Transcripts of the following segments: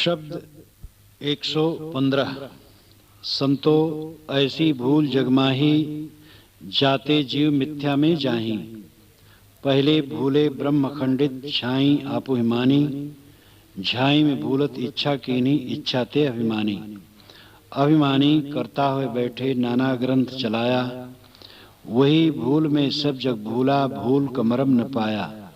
शब्द 115। संतो ऐसी भूल जगमाही, जाते जीव मिथ्या में जाही। पहले भूले ब्रह्म खंडित, झाई आपुहिमानी। झाई में भूलत इच्छा कीनी, इच्छा ते अभिमानी। अभिमानी करता हुए बैठे नाना ग्रंथ चलाया। वही भूल में सब जग भूला, भूल का मरम न पाया।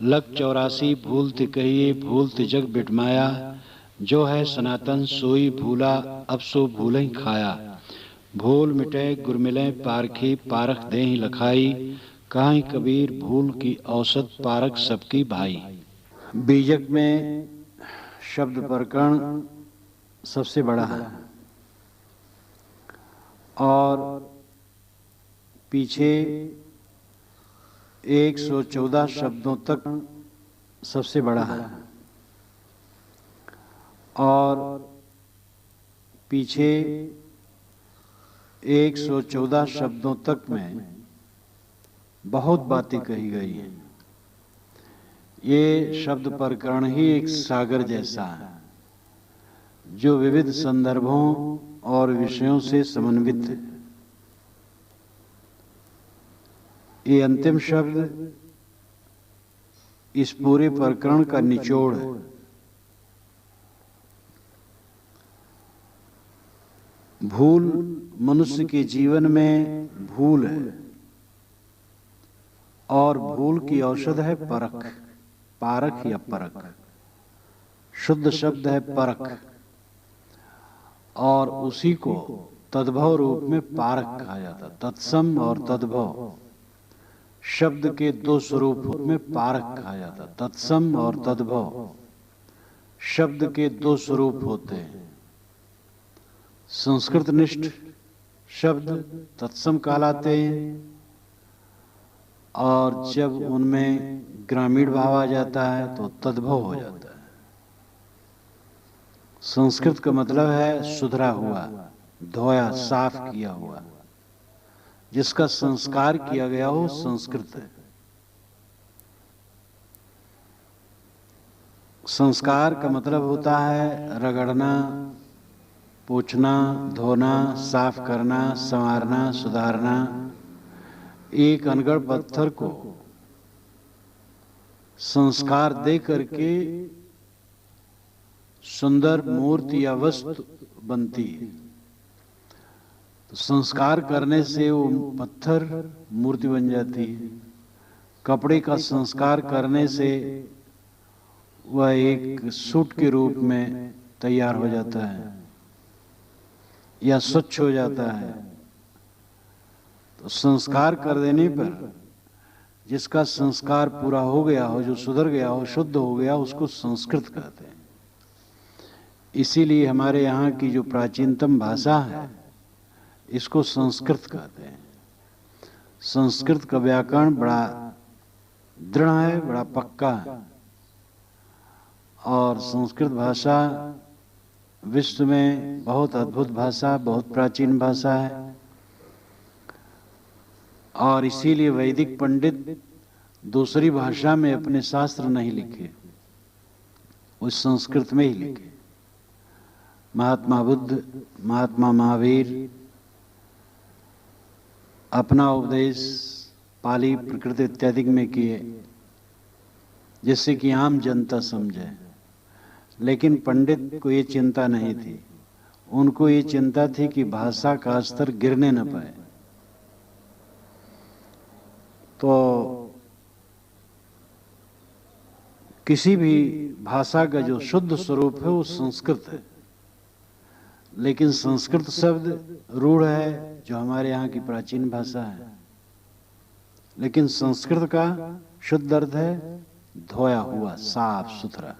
लग 84 भूलते कहिए, भूलते जग बिटमाया। जो है सनातन सोई भूला, अब सो भूल ही खाया। भूल मिटे गुर मिले पारखी, पारख दे ही लखाई। कहीं कबीर भूल की औसत, पारख सबकी भाई। बीजक में शब्द प्रकरण सबसे बड़ा है और पीछे 114 शब्दों तक सबसे बड़ा है और पीछे 114 शब्दों तक में बहुत बातें कही गई हैं। ये शब्द प्रकरण ही एक सागर जैसा है जो विविध संदर्भों और विषयों से समन्वित है। ये अंतिम शब्द इस पूरे प्रकरण का निचोड़ है। भूल मनुष्य के जीवन में भूल है और भूल की औषध है परख, पारख या परख। शुद्ध शब्द है परख और उसी को तद्भव रूप में पारख कहा जाता। तत्सम और तद्भव शब्द के दो स्वरूप में पारख कहा जाता। तत्सम और तद्भव शब्द के दो स्वरूप होते हैं। संस्कृत निष्ठ शब्द तत्सम कहलाते हैं और जब उनमें ग्रामीण भाव आ जाता है तो तद्भव हो जाता है। संस्कृत का मतलब है सुधरा हुआ, धोया, साफ किया हुआ, जिसका संस्कार किया गया हो संस्कृत है। संस्कार का मतलब होता है रगड़ना, पोंछना, धोना, साफ करना, संवारना, सुधारना। एक अनगढ़ पत्थर को संस्कार दे करके सुंदर मूर्ति या वस्तु बनती है। तो संस्कार करने से वो पत्थर मूर्ति बन जाती है। कपड़े का संस्कार करने से वह एक सूट के रूप में तैयार हो जाता है या स्वच्छ हो जाता है। तो संस्कार कर देने पर जिसका संस्कार पूरा हो गया हो, जो सुधर गया हो, शुद्ध हो गया, उसको संस्कृत कहते हैं। इसीलिए हमारे यहाँ की जो प्राचीनतम भाषा है इसको संस्कृत कहते हैं। संस्कृत का व्याकरण बड़ा दृढ़ है, बड़ा पक्का है और संस्कृत भाषा विश्व में बहुत अद्भुत भाषा, बहुत प्राचीन भाषा है और इसीलिए वैदिक पंडित दूसरी भाषा में अपने शास्त्र नहीं लिखे, उस संस्कृत में ही लिखे। महात्मा बुद्ध, महात्मा महावीर अपना उपदेश पाली, प्रकृत इत्यादि में किए जिससे कि आम जनता समझे। लेकिन पंडित को ये चिंता नहीं थी। उनको ये चिंता थी कि भाषा का स्तर गिरने न पाए। तो किसी भी भाषा का जो शुद्ध स्वरूप है वो संस्कृत है। लेकिन संस्कृत शब्द रूढ़ है जो हमारे यहाँ की प्राचीन भाषा है। लेकिन संस्कृत का शुद्ध अर्थ है धोया हुआ, साफ सुथरा।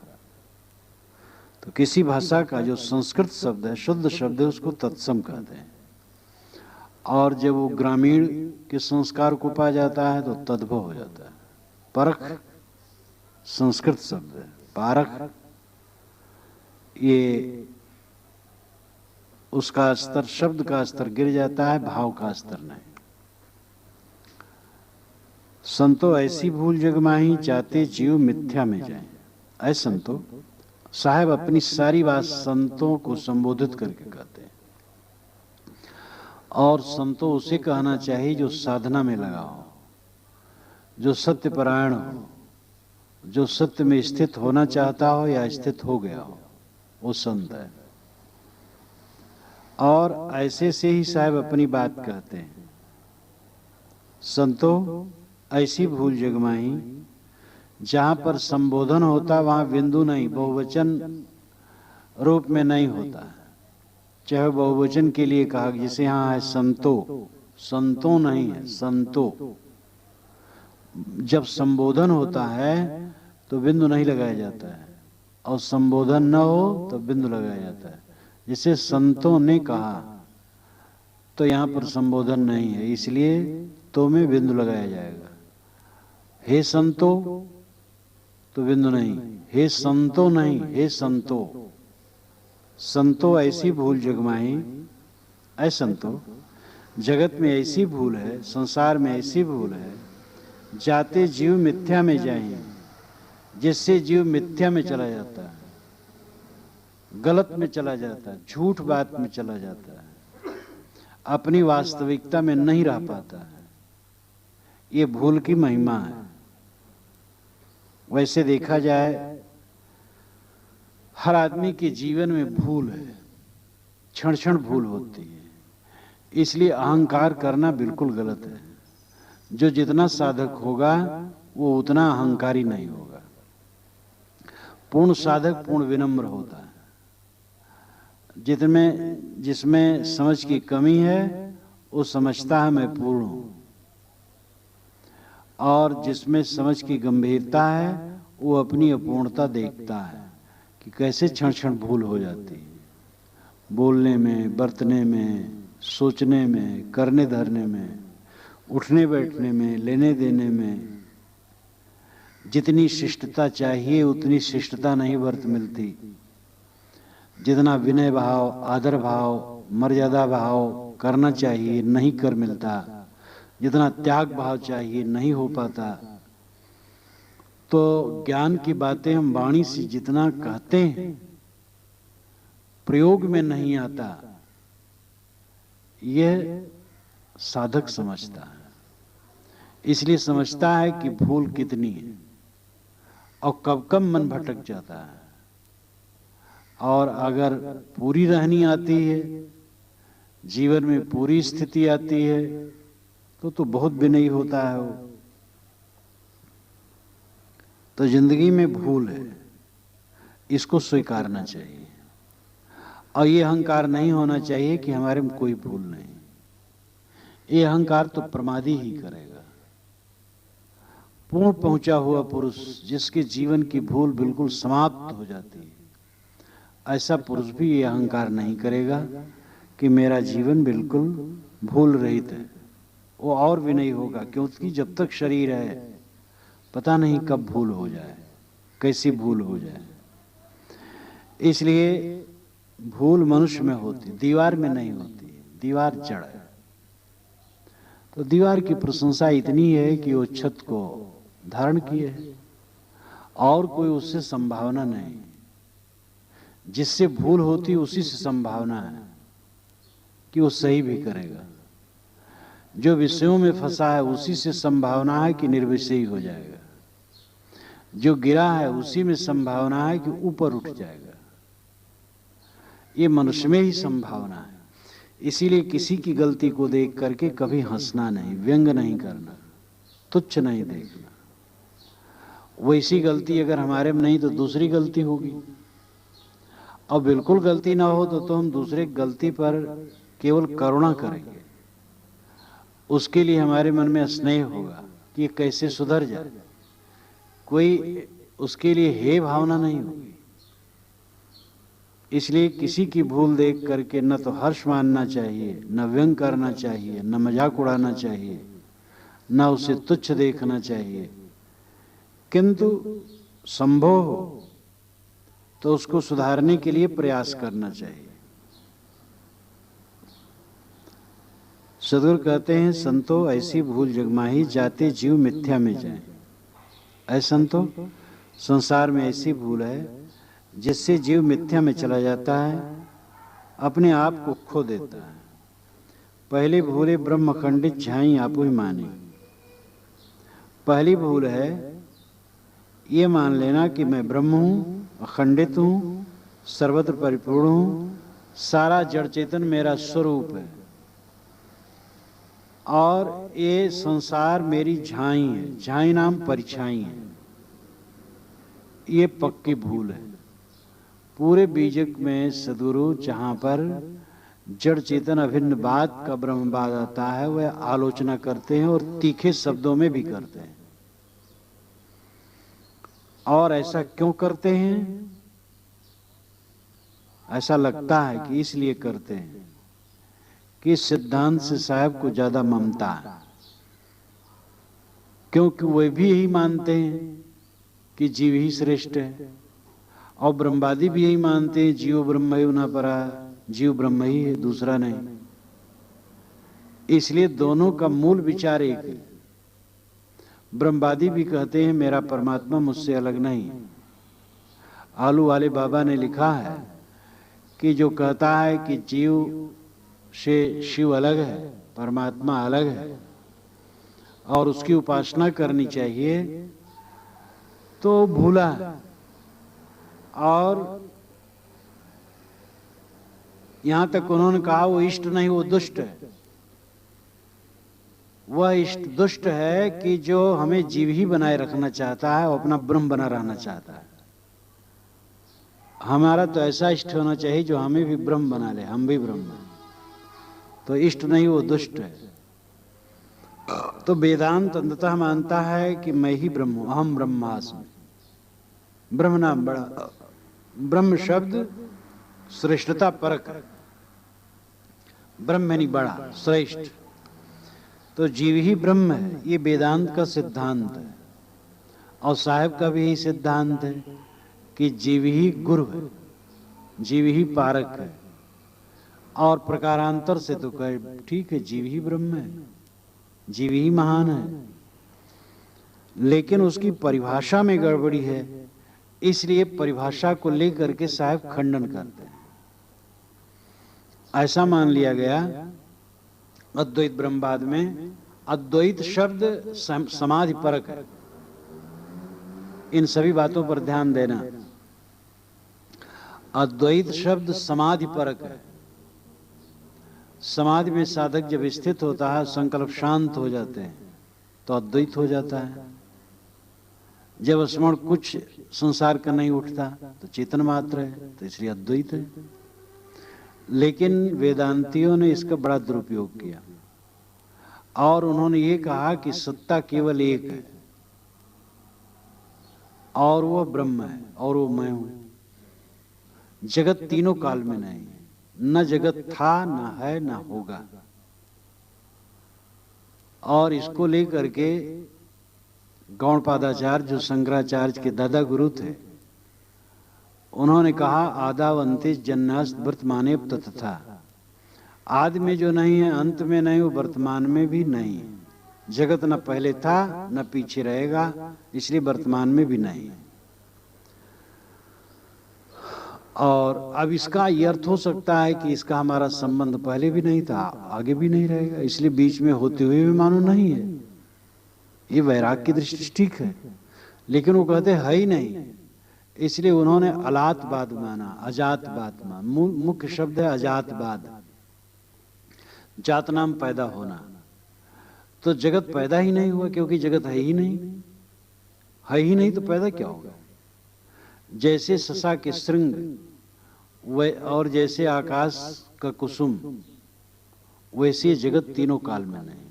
तो किसी भाषा का जो संस्कृत शब्द है, शुद्ध शब्द है, उसको तत्सम कहते हैं। और जब वो ग्रामीण के संस्कार को पा जाता है तो तद्भव हो जाता है। परख संस्कृत शब्द है, पारख ये उसका स्तर, शब्द का स्तर गिर जाता है, भाव का स्तर नहीं। संतो ऐसी भूल जगमाही, चाहते जीव मिथ्या में जाए। ऐ संतो, साहब अपनी सारी बात संतों को संबोधित करके कहते हैं, और संतों उसे कहना चाहिए जो साधना में लगा हो, जो सत्यपरायण हो, जो सत्य में स्थित होना चाहता हो या स्थित हो गया हो, वो संत है। और ऐसे से ही साहब अपनी बात कहते हैं, संतों ऐसी भूल जगमाही, जहां पर संबोधन होता वहां बिंदु नहीं, बहुवचन रूप में नहीं होता, चाहे बहुवचन के लिए कहा, जैसे यहां है संतो, संतों नहीं है, संतो। जब संबोधन होता है तो बिंदु नहीं लगाया जाता है, और संबोधन न हो तो बिंदु लगाया जाता है। जिसे संतों ने कहा तो यहां पर संबोधन नहीं है, इसलिए तो में बिंदु लगाया जाएगा। हे संतो तो बिंदु नहीं, हे संतो नहीं, हे संतो। संतो ऐसी भूल जगमाही, ऐ संतो जगत में ऐसी भूल है, संसार में ऐसी भूल है, जाते जीव मिथ्या में जाए, जिससे जीव मिथ्या में चला जाता है, गलत में चला जाता है, झूठ बात में चला जाता है, अपनी वास्तविकता में नहीं रह पाता है। ये भूल की महिमा है। वैसे देखा जाए हर आदमी के जीवन में भूल है, क्षण क्षण भूल होती है, इसलिए अहंकार करना बिल्कुल गलत है। जो जितना साधक होगा वो उतना अहंकारी नहीं होगा। पूर्ण साधक पूर्ण विनम्र होता है। जिसमें समझ की कमी है वो समझता है मैं पूर्ण हूं, और जिसमें समझ की गंभीरता है वो अपनी अपूर्णता देखता है कि कैसे क्षण क्षण भूल हो जाती है, बोलने में, बरतने में, सोचने में, करने धरने में, उठने बैठने में, लेने देने में। जितनी शिष्टता चाहिए उतनी शिष्टता नहीं बरत मिलती, जितना विनय भाव, आदर भाव, मर्यादा भाव करना चाहिए नहीं कर मिलता, जितना त्याग भाव चाहिए नहीं हो पाता। तो ज्ञान की बातें हम वाणी से जितना कहते हैं प्रयोग में नहीं आता, यह साधक समझता है। इसलिए समझता है कि भूल कितनी है और कब कब मन भटक जाता है। और अगर पूरी रहनी आती है, जीवन में पूरी स्थिति आती है, तो बहुत विनयी होता है वो। तो जिंदगी में भूल है, इसको स्वीकारना चाहिए, और ये अहंकार नहीं होना चाहिए कि हमारे में कोई भूल नहीं। ये अहंकार तो प्रमादी ही करेगा। पूर्ण पहुंचा हुआ पुरुष, जिसके जीवन की भूल बिल्कुल समाप्त हो जाती है, ऐसा पुरुष भी ये अहंकार नहीं करेगा कि मेरा जीवन बिल्कुल भूल रहित है। वो और भी नहीं होगा, क्योंकि जब तक शरीर है पता नहीं कब भूल हो जाए, कैसी भूल हो जाए। इसलिए भूल मनुष्य में होती, दीवार में नहीं होती। दीवार जड़ है। तो दीवार की प्रशंसा इतनी है कि वो छत को धारण किए है, और कोई उससे संभावना नहीं। जिससे भूल होती उसी से संभावना है कि वो सही भी करेगा। जो विषयों में फंसा है उसी से संभावना है कि निर्विषयी हो जाएगा। जो गिरा है उसी में संभावना है कि ऊपर उठ जाएगा। ये मनुष्य में ही संभावना है। इसीलिए किसी की गलती को देख करके कभी हंसना नहीं, व्यंग नहीं करना, तुच्छ नहीं देखना। वैसी गलती अगर हमारे में नहीं तो दूसरी गलती होगी, और बिल्कुल गलती ना हो तो हम दूसरे गलती पर केवल करुणा करेंगे। उसके लिए हमारे मन में स्नेह होगा कि ये कैसे सुधर जाए। कोई उसके लिए हे भावना नहीं होगी। इसलिए किसी की भूल देख करके न तो हर्ष मानना चाहिए, न व्यंग करना चाहिए, न मजाक उड़ाना चाहिए, न उसे तुच्छ देखना चाहिए। किंतु संभव हो तो उसको सुधारने के लिए प्रयास करना चाहिए। सदगुरु कहते हैं, संतो ऐसी भूल जगमाही, जाते जीव मिथ्या में जाए। ऐ संतो, संसार में ऐसी भूल है जिससे जीव मिथ्या में चला जाता है, अपने आप को खो देता है। पहले भूले ब्रह्म खंडित झाई आपू ही माने। पहली भूल है ये मान लेना कि मैं ब्रह्म हूँ, अखंडित हूँ, सर्वत्र परिपूर्ण हूँ, सारा जड़ चेतन मेरा स्वरूप है और ये संसार मेरी झाई है, झाई नाम परिछाई है। ये पक्की भूल है। पूरे बीजक में सदगुरु जहाँ पर जड़ चेतन अभिन्न बात का ब्रह्मवाद आता है वह आलोचना करते हैं और तीखे शब्दों में भी करते हैं। और ऐसा क्यों करते हैं? ऐसा लगता है कि इसलिए करते हैं कि इस सिद्धांत से साहब को ज्यादा ममता है, क्योंकि वे भी यही मानते हैं कि जीव ही श्रेष्ठ है और ब्रह्मवादी भी यही मानते हैं जीव ब्रह्म ही न परा, जीव ब्रह्म ही है, दूसरा नहीं। इसलिए दोनों का मूल विचार एक है। ब्रह्मवादी भी कहते हैं मेरा परमात्मा मुझसे अलग नहीं। आलू वाले बाबा ने लिखा है कि जो कहता है कि जीव से शिव अलग है, परमात्मा अलग है और उसकी उपासना करनी चाहिए, तो भूला है। और यहां तक उन्होंने कहा वो इष्ट नहीं, वो दुष्ट है। वह इष्ट दुष्ट है कि जो हमें जीव ही बनाए रखना चाहता है और अपना ब्रह्म बना रहना चाहता है। हमारा तो ऐसा इष्ट होना चाहिए जो हमें भी ब्रह्म बना ले, हम भी ब्रह्म हैं। तो इष्ट नहीं, वो दुष्ट है। तो वेदांत अंततः मानता है कि मैं ही ब्रह्म हूं, अहम ब्रह्मास्मि। ब्रह्म नाम बड़ा, ब्रह्म शब्द श्रेष्ठता परक है। ब्रह्म यानी बड़ा, श्रेष्ठ। तो जीव ही ब्रह्म है, ये वेदांत का सिद्धांत है। और साहब का भी यही सिद्धांत है कि जीव ही गुरु है, जीव ही पारक है। और प्रकारांतर से तो कहे ठीक है, जीव ही ब्रह्म है, जीव ही महान है, लेकिन उसकी परिभाषा में गड़बड़ी है। इसलिए परिभाषा को लेकर के साहब खंडन करते हैं। ऐसा मान लिया गया अद्वैत ब्रह्मवाद में, अद्वैत शब्द समाधि परक है। इन सभी बातों पर ध्यान देना। अद्वैत शब्द समाधि परक है। समाधि में साधक जब स्थित होता है, संकल्प शांत हो जाते हैं, तो अद्वैत हो जाता है। जब स्मरण कुछ संसार का नहीं उठता तो चेतन मात्र है, तो इसलिए अद्वैत है। लेकिन वेदांतियों ने इसका बड़ा दुरुपयोग किया और उन्होंने ये कहा कि सत्ता केवल एक है और वो ब्रह्म है और वो मैं हूं। जगत तीनों काल में नहीं है, न जगत था, न है, न होगा। और इसको लेकर के गौड़पादाचार्य जो शंकराचार्य के दादा गुरु थे, उन्होंने कहा आदावंते जन्नास वर्तमाने तथा। आदि में जो नहीं है, अंत में नहीं, वो वर्तमान में भी नहीं है। जगत न पहले था न पीछे रहेगा, इसलिए वर्तमान में भी नहीं है। और अब इसका यह अर्थ हो सकता है कि इसका हमारा संबंध पहले भी नहीं था, आगे भी नहीं रहेगा, इसलिए बीच में होते हुए भी मानो नहीं है। ये वैराग्य की दृष्टि से ठीक है, लेकिन वो कहते है ही नहीं, इसलिए उन्होंने अलातवाद माना, अजातवाद माना। मुख्य शब्द है अजातवाद, जात नाम पैदा होना। तो जगत पैदा ही नहीं हुआ क्योंकि जगत है ही नहीं, है ही नहीं तो पैदा क्या होगा। जैसे ससा के श्रृंग और जैसे आकाश का कुसुम, वैसे जगत तीनों काल में नहीं,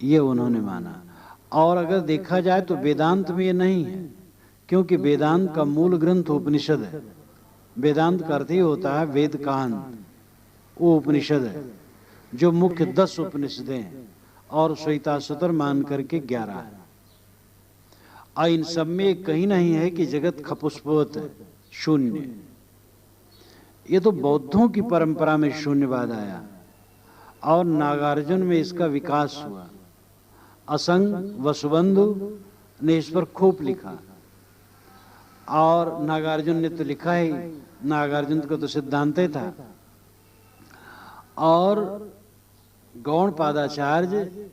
ये उन्होंने माना। और अगर देखा जाए तो वेदांत में ये नहीं है, क्योंकि वेदांत का मूल ग्रंथ उपनिषद है। वेदांत का अर्थ ही होता है वेद कांत, वो उपनिषद है जो मुख्य 10 उपनिषदें हैं और श्वेताश्वतर मान करके 11 है। और इन सब में कहीं नहीं है कि जगत खपुष्पवत है, शून्य। ये तो बौद्धों की परंपरा में शून्यवाद आया और नागार्जुन में इसका विकास हुआ। असंग वसुबंधु ने इस पर खूब लिखा और नागार्जुन ने तो लिखा ही, नागार्जुन का तो सिद्धांत ही था। और गौड़पादाचार्य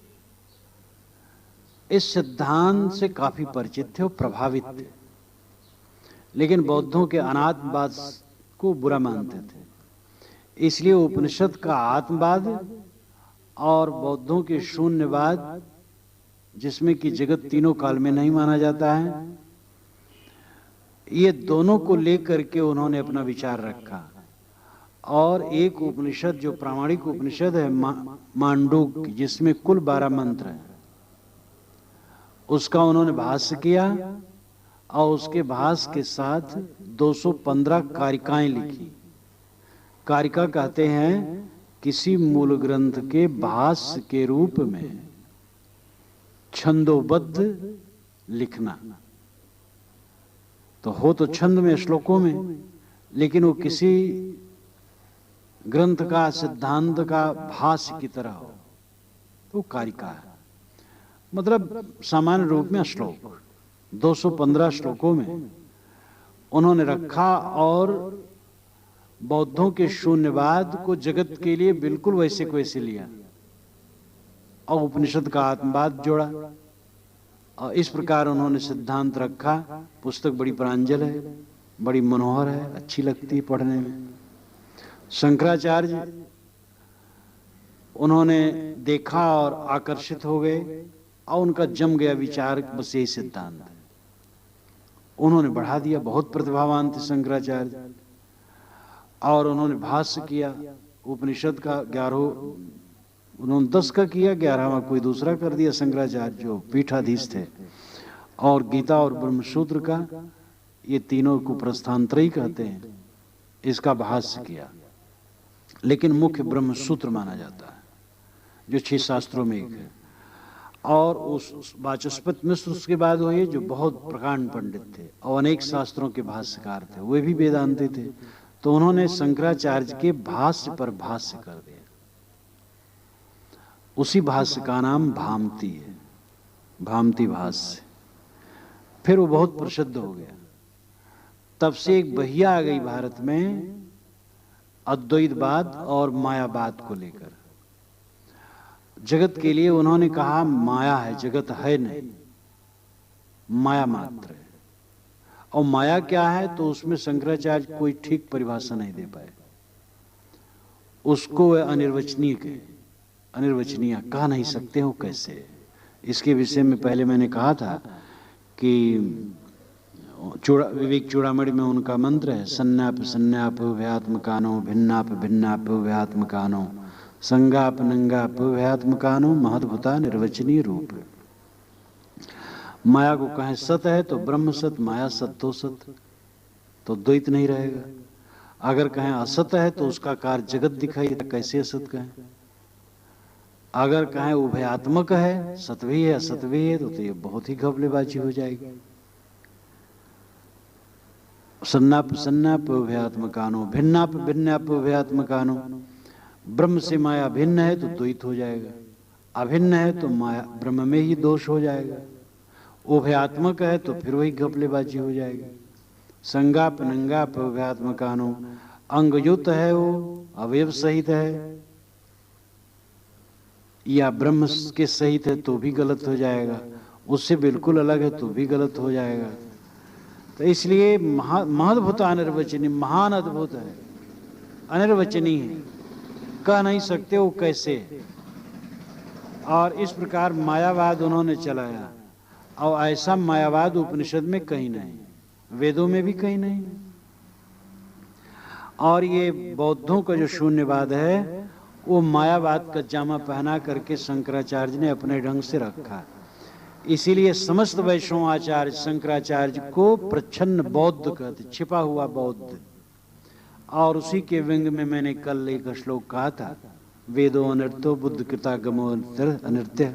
इस सिद्धांत से काफी परिचित थे और प्रभावित थे, लेकिन बौद्धों के अनात्मवाद को बुरा मानते थे। इसलिए उपनिषद का आत्मवाद और बौद्धों के शून्यवाद, जिसमें कि जगत तीनों काल में नहीं माना जाता है, ये दोनों को लेकर के उन्होंने अपना विचार रखा। और एक उपनिषद जो प्रामाणिक उपनिषद है मांडूक्य, जिसमें कुल 12 मंत्र है, उसका उन्होंने भाष्य किया और उसके भाष्य के साथ 215 कारिकाएं लिखी। कारिका कहते हैं किसी मूल ग्रंथ के भाष्य के रूप में छंदोबद्ध लिखना। तो हो तो छंद में, श्लोकों में, लेकिन वो किसी ग्रंथ का सिद्धांत का भाष्य की तरह हो, तो कारिका है। मतलब सामान्य रूप में श्लोक 215 श्लोकों में उन्होंने रखा और बौद्धों के शून्यवाद को जगत के लिए बिल्कुल वैसे को वैसे लिया और उपनिषद का आत्मवाद जोड़ा, और इस प्रकार उन्होंने सिद्धांत रखा। पुस्तक बड़ी प्रांजल है, बड़ी मनोहर है, अच्छी लगती है पढ़ने में। शंकराचार्य उन्होंने देखा और आकर्षित हो गए और उनका जम गया विचार, बस यही सिद्धांत है। उन्होंने बढ़ा दिया, बहुत प्रतिभावान थे शंकराचार्य, और उन्होंने भाष्य किया उपनिषद का 11, उन्होंने 10 का किया, 11वां कोई दूसरा कर दिया शंकराचार्य जो पीठाधीश थे। और गीता और ब्रह्मसूत्र का, ये तीनों को प्रस्थानत्रयी कहते हैं, इसका भाष्य किया। लेकिन मुख्य ब्रह्मसूत्र माना जाता है, जो 6 शास्त्रों में एक है। और उस वाचस्पति मिश्र उसके बाद हुए, जो बहुत प्रकांड पंडित थे और अनेक शास्त्रों के भाष्यकार थे, वे भी वेदांती थे। तो उन्होंने शंकराचार्य के भाष्य पर भाष्य कर दिया। उसी भाष्य का नाम भामती है, भामती भाष्य। फिर वो बहुत प्रसिद्ध हो गया। तब से एक बहिया आ गई भारत में अद्वैतवाद और मायावाद को लेकर। जगत के लिए उन्होंने कहा माया है, जगत है नहीं, माया मात्र है। और माया क्या है, तो उसमें शंकराचार्य कोई ठीक परिभाषा नहीं दे पाए। उसको अनिर्वचनीय कहे, अनिर्वचनीय कह नहीं सकते हो कैसे। इसके विषय में पहले मैंने कहा था कि विवेक चूड़ामणि में उनका मंत्र है, सन्नाप सन्नाप व्यात्मकानो भिन्नाप भिन्नाप व्यात्मकानो संगाप नंगाप व्यात्मकानो महद्भुता निर्वचनीय रूप। माया को कहें सत है तो ब्रह्म सत, माया सत तो सत, तो द्वैत नहीं रहेगा। अगर कहें असत है तो उसका कार्य जगत दिखाई तो कैसे असत कहें। अगर कहें उभयात्मक है, सत भी है असत भी है, तो ये बहुत ही घपलेबाजी हो जाएगी। सन्नाप सन्नाप उभयात्मकानो भिन्नाप भिन्नाप उभयात्मकानो, ब्रह्म से माया भिन्न है तो द्वैत हो जाएगा, अभिन्न है तो माया ब्रह्म में ही दोष हो जाएगा, उभयात्मक है तो फिर वही घपलेबाजी हो जाएगी। संगाप नंगाप उभयात्मकानो, अंगयुक्त है वो, अवयव सहित है, या ब्रह्म के सहित है तो भी गलत हो जाएगा, उससे बिल्कुल अलग है तो भी गलत हो जाएगा। तो इसलिए महद्भुत अनिर्वचनीय, महान अद्भुत है, अनिर्वचनीय है, कह नहीं सकते वो कैसे। और इस प्रकार मायावाद उन्होंने चलाया, और ऐसा मायावाद उपनिषद में कहीं नहीं, वेदों में भी कहीं नहीं। और ये बौद्धों का जो शून्यवाद है, वो मायावाद का जामा पहना करके शंकराचार्य ने अपने ढंग से रखा। इसीलिए समस्त वैष्णव आचार्य शंकराचार्य को प्रच्छन्न बौद्ध कहते, छिपा हुआ बौद्ध। और उसी के व्यंग में मैंने कल एक श्लोक कहा था, वेदो अनर्थो बुद्ध कृतागमो अनर्थ्य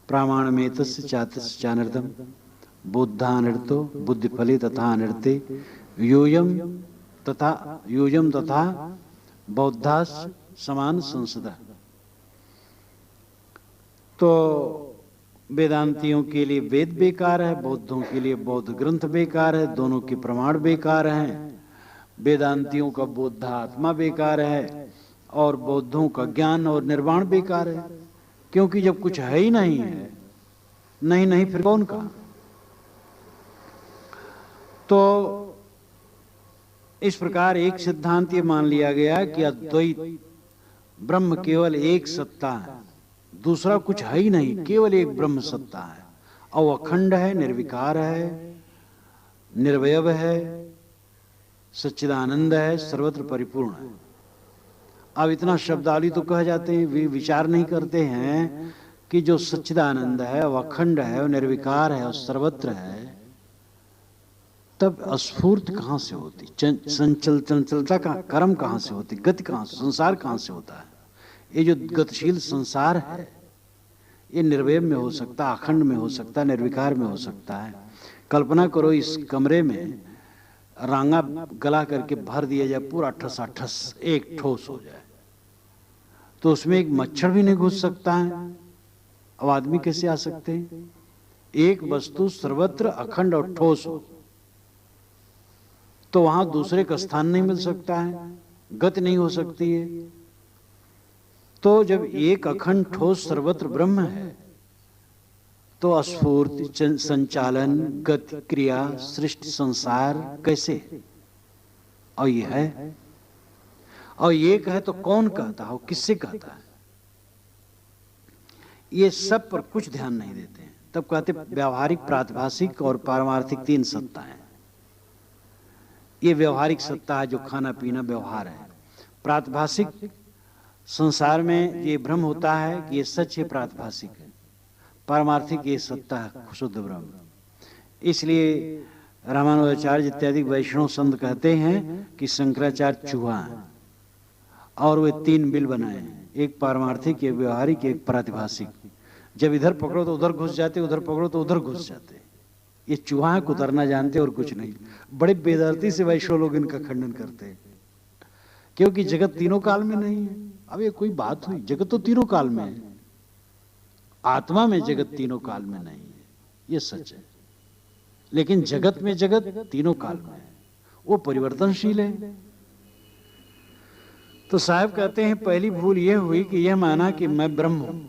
प्रामाण में तस्य चातस्य चानर्थम बुद्धानर्थो बुद्धि फले तथा अनर्थे यूयम तथा बौद्धास समान संसदा। तो वेदांतियों के लिए वेद बेकार है, बौद्धों के लिए बौद्ध ग्रंथ बेकार है, दोनों के प्रमाण बेकार हैं। वेदांतियों का बुद्ध आत्मा बेकार है और बौद्धों का ज्ञान और निर्वाण बेकार है, क्योंकि जब कुछ है ही नहीं है, नहीं नहीं फिर कौन का। तो इस प्रकार एक सिद्धांत ये मान लिया गया कि अद्वैत ब्रह्म केवल एक सत्ता है, दूसरा कुछ है ही नहीं, केवल एक ब्रह्म सत्ता है और अखंड है, निर्विकार है, निर्वयव है, सच्चिदानंद है, सर्वत्र परिपूर्ण है। अब इतना शब्दावली तो कह जाते हैं, वे विचार नहीं करते हैं कि जो सच्चिदानंद है, वो अखंड है, वो निर्विकार है और सर्वत्र है, तब स्फूर्ति कहां से होती, चंचलता का कर्म कहां से होती, गति कहां से, संसार कहां से होता है। ये जो गतिशील संसार है ये निर्वय में हो सकता, अखंड में हो सकता, निर्विकार में हो सकता है। कल्पना करो इस कमरे में रांगा गला करके भर दिया जाए, पूरा ठस एक ठोस हो जाए, तो उसमें एक मच्छर भी नहीं घुस सकता है। अब आदमी कैसे आ सकते हैं? एक वस्तु सर्वत्र अखंड और ठोस हो तो वहां दूसरे का स्थान नहीं मिल सकता है, गति नहीं हो सकती है। तो जब एक अखंड ठोस सर्वत्र ब्रह्म है तो स्फूर्ति, संचालन, गति, क्रिया, सृष्टि, संसार कैसे? और ये है, और ये कहे तो कौन कहता है, किससे कहता है? ये सब पर कुछ ध्यान नहीं देते हैं। तब कहते व्यावहारिक, प्रातिभाषिक और पारमार्थिक तीन सत्ता है। ये व्यवहारिक सत्ता है जो खाना पीना व्यवहार है। प्रातिभाषिक संसार में ये भ्रम होता है कि ये सच है, प्रातिभाषिक है। पारमार्थिक ये सत्ता है, शुद्ध ब्रह्म। इसलिए रामानुजाचार्य इत्यादि वैष्णव संत कहते हैं कि शंकराचार्य चूहा है और वे तीन बिल बनाए हैं, एक पारमार्थिक, एक व्यवहारिक, एक प्रातिभाषिक। जब इधर पकड़ो तो उधर घुस जाते, उधर पकड़ो तो उधर घुस जाते। ये चूहा है, कुतरना जानते और कुछ नहीं। बड़े बेदर्दी से वैष्णव लोग इनका खंडन करते हैं, क्योंकि जगत तीनों काल में नहीं है। अब ये कोई बात हुई? जगत तो तीनों काल में है, आत्मा में जगत तीनों काल में नहीं है, ये सच है। लेकिन जगत में जगत तीनों काल में है, वो परिवर्तनशील है। तो साहब कहते हैं पहली भूल यह हुई कि यह माना कि मैं ब्रह्म हूं,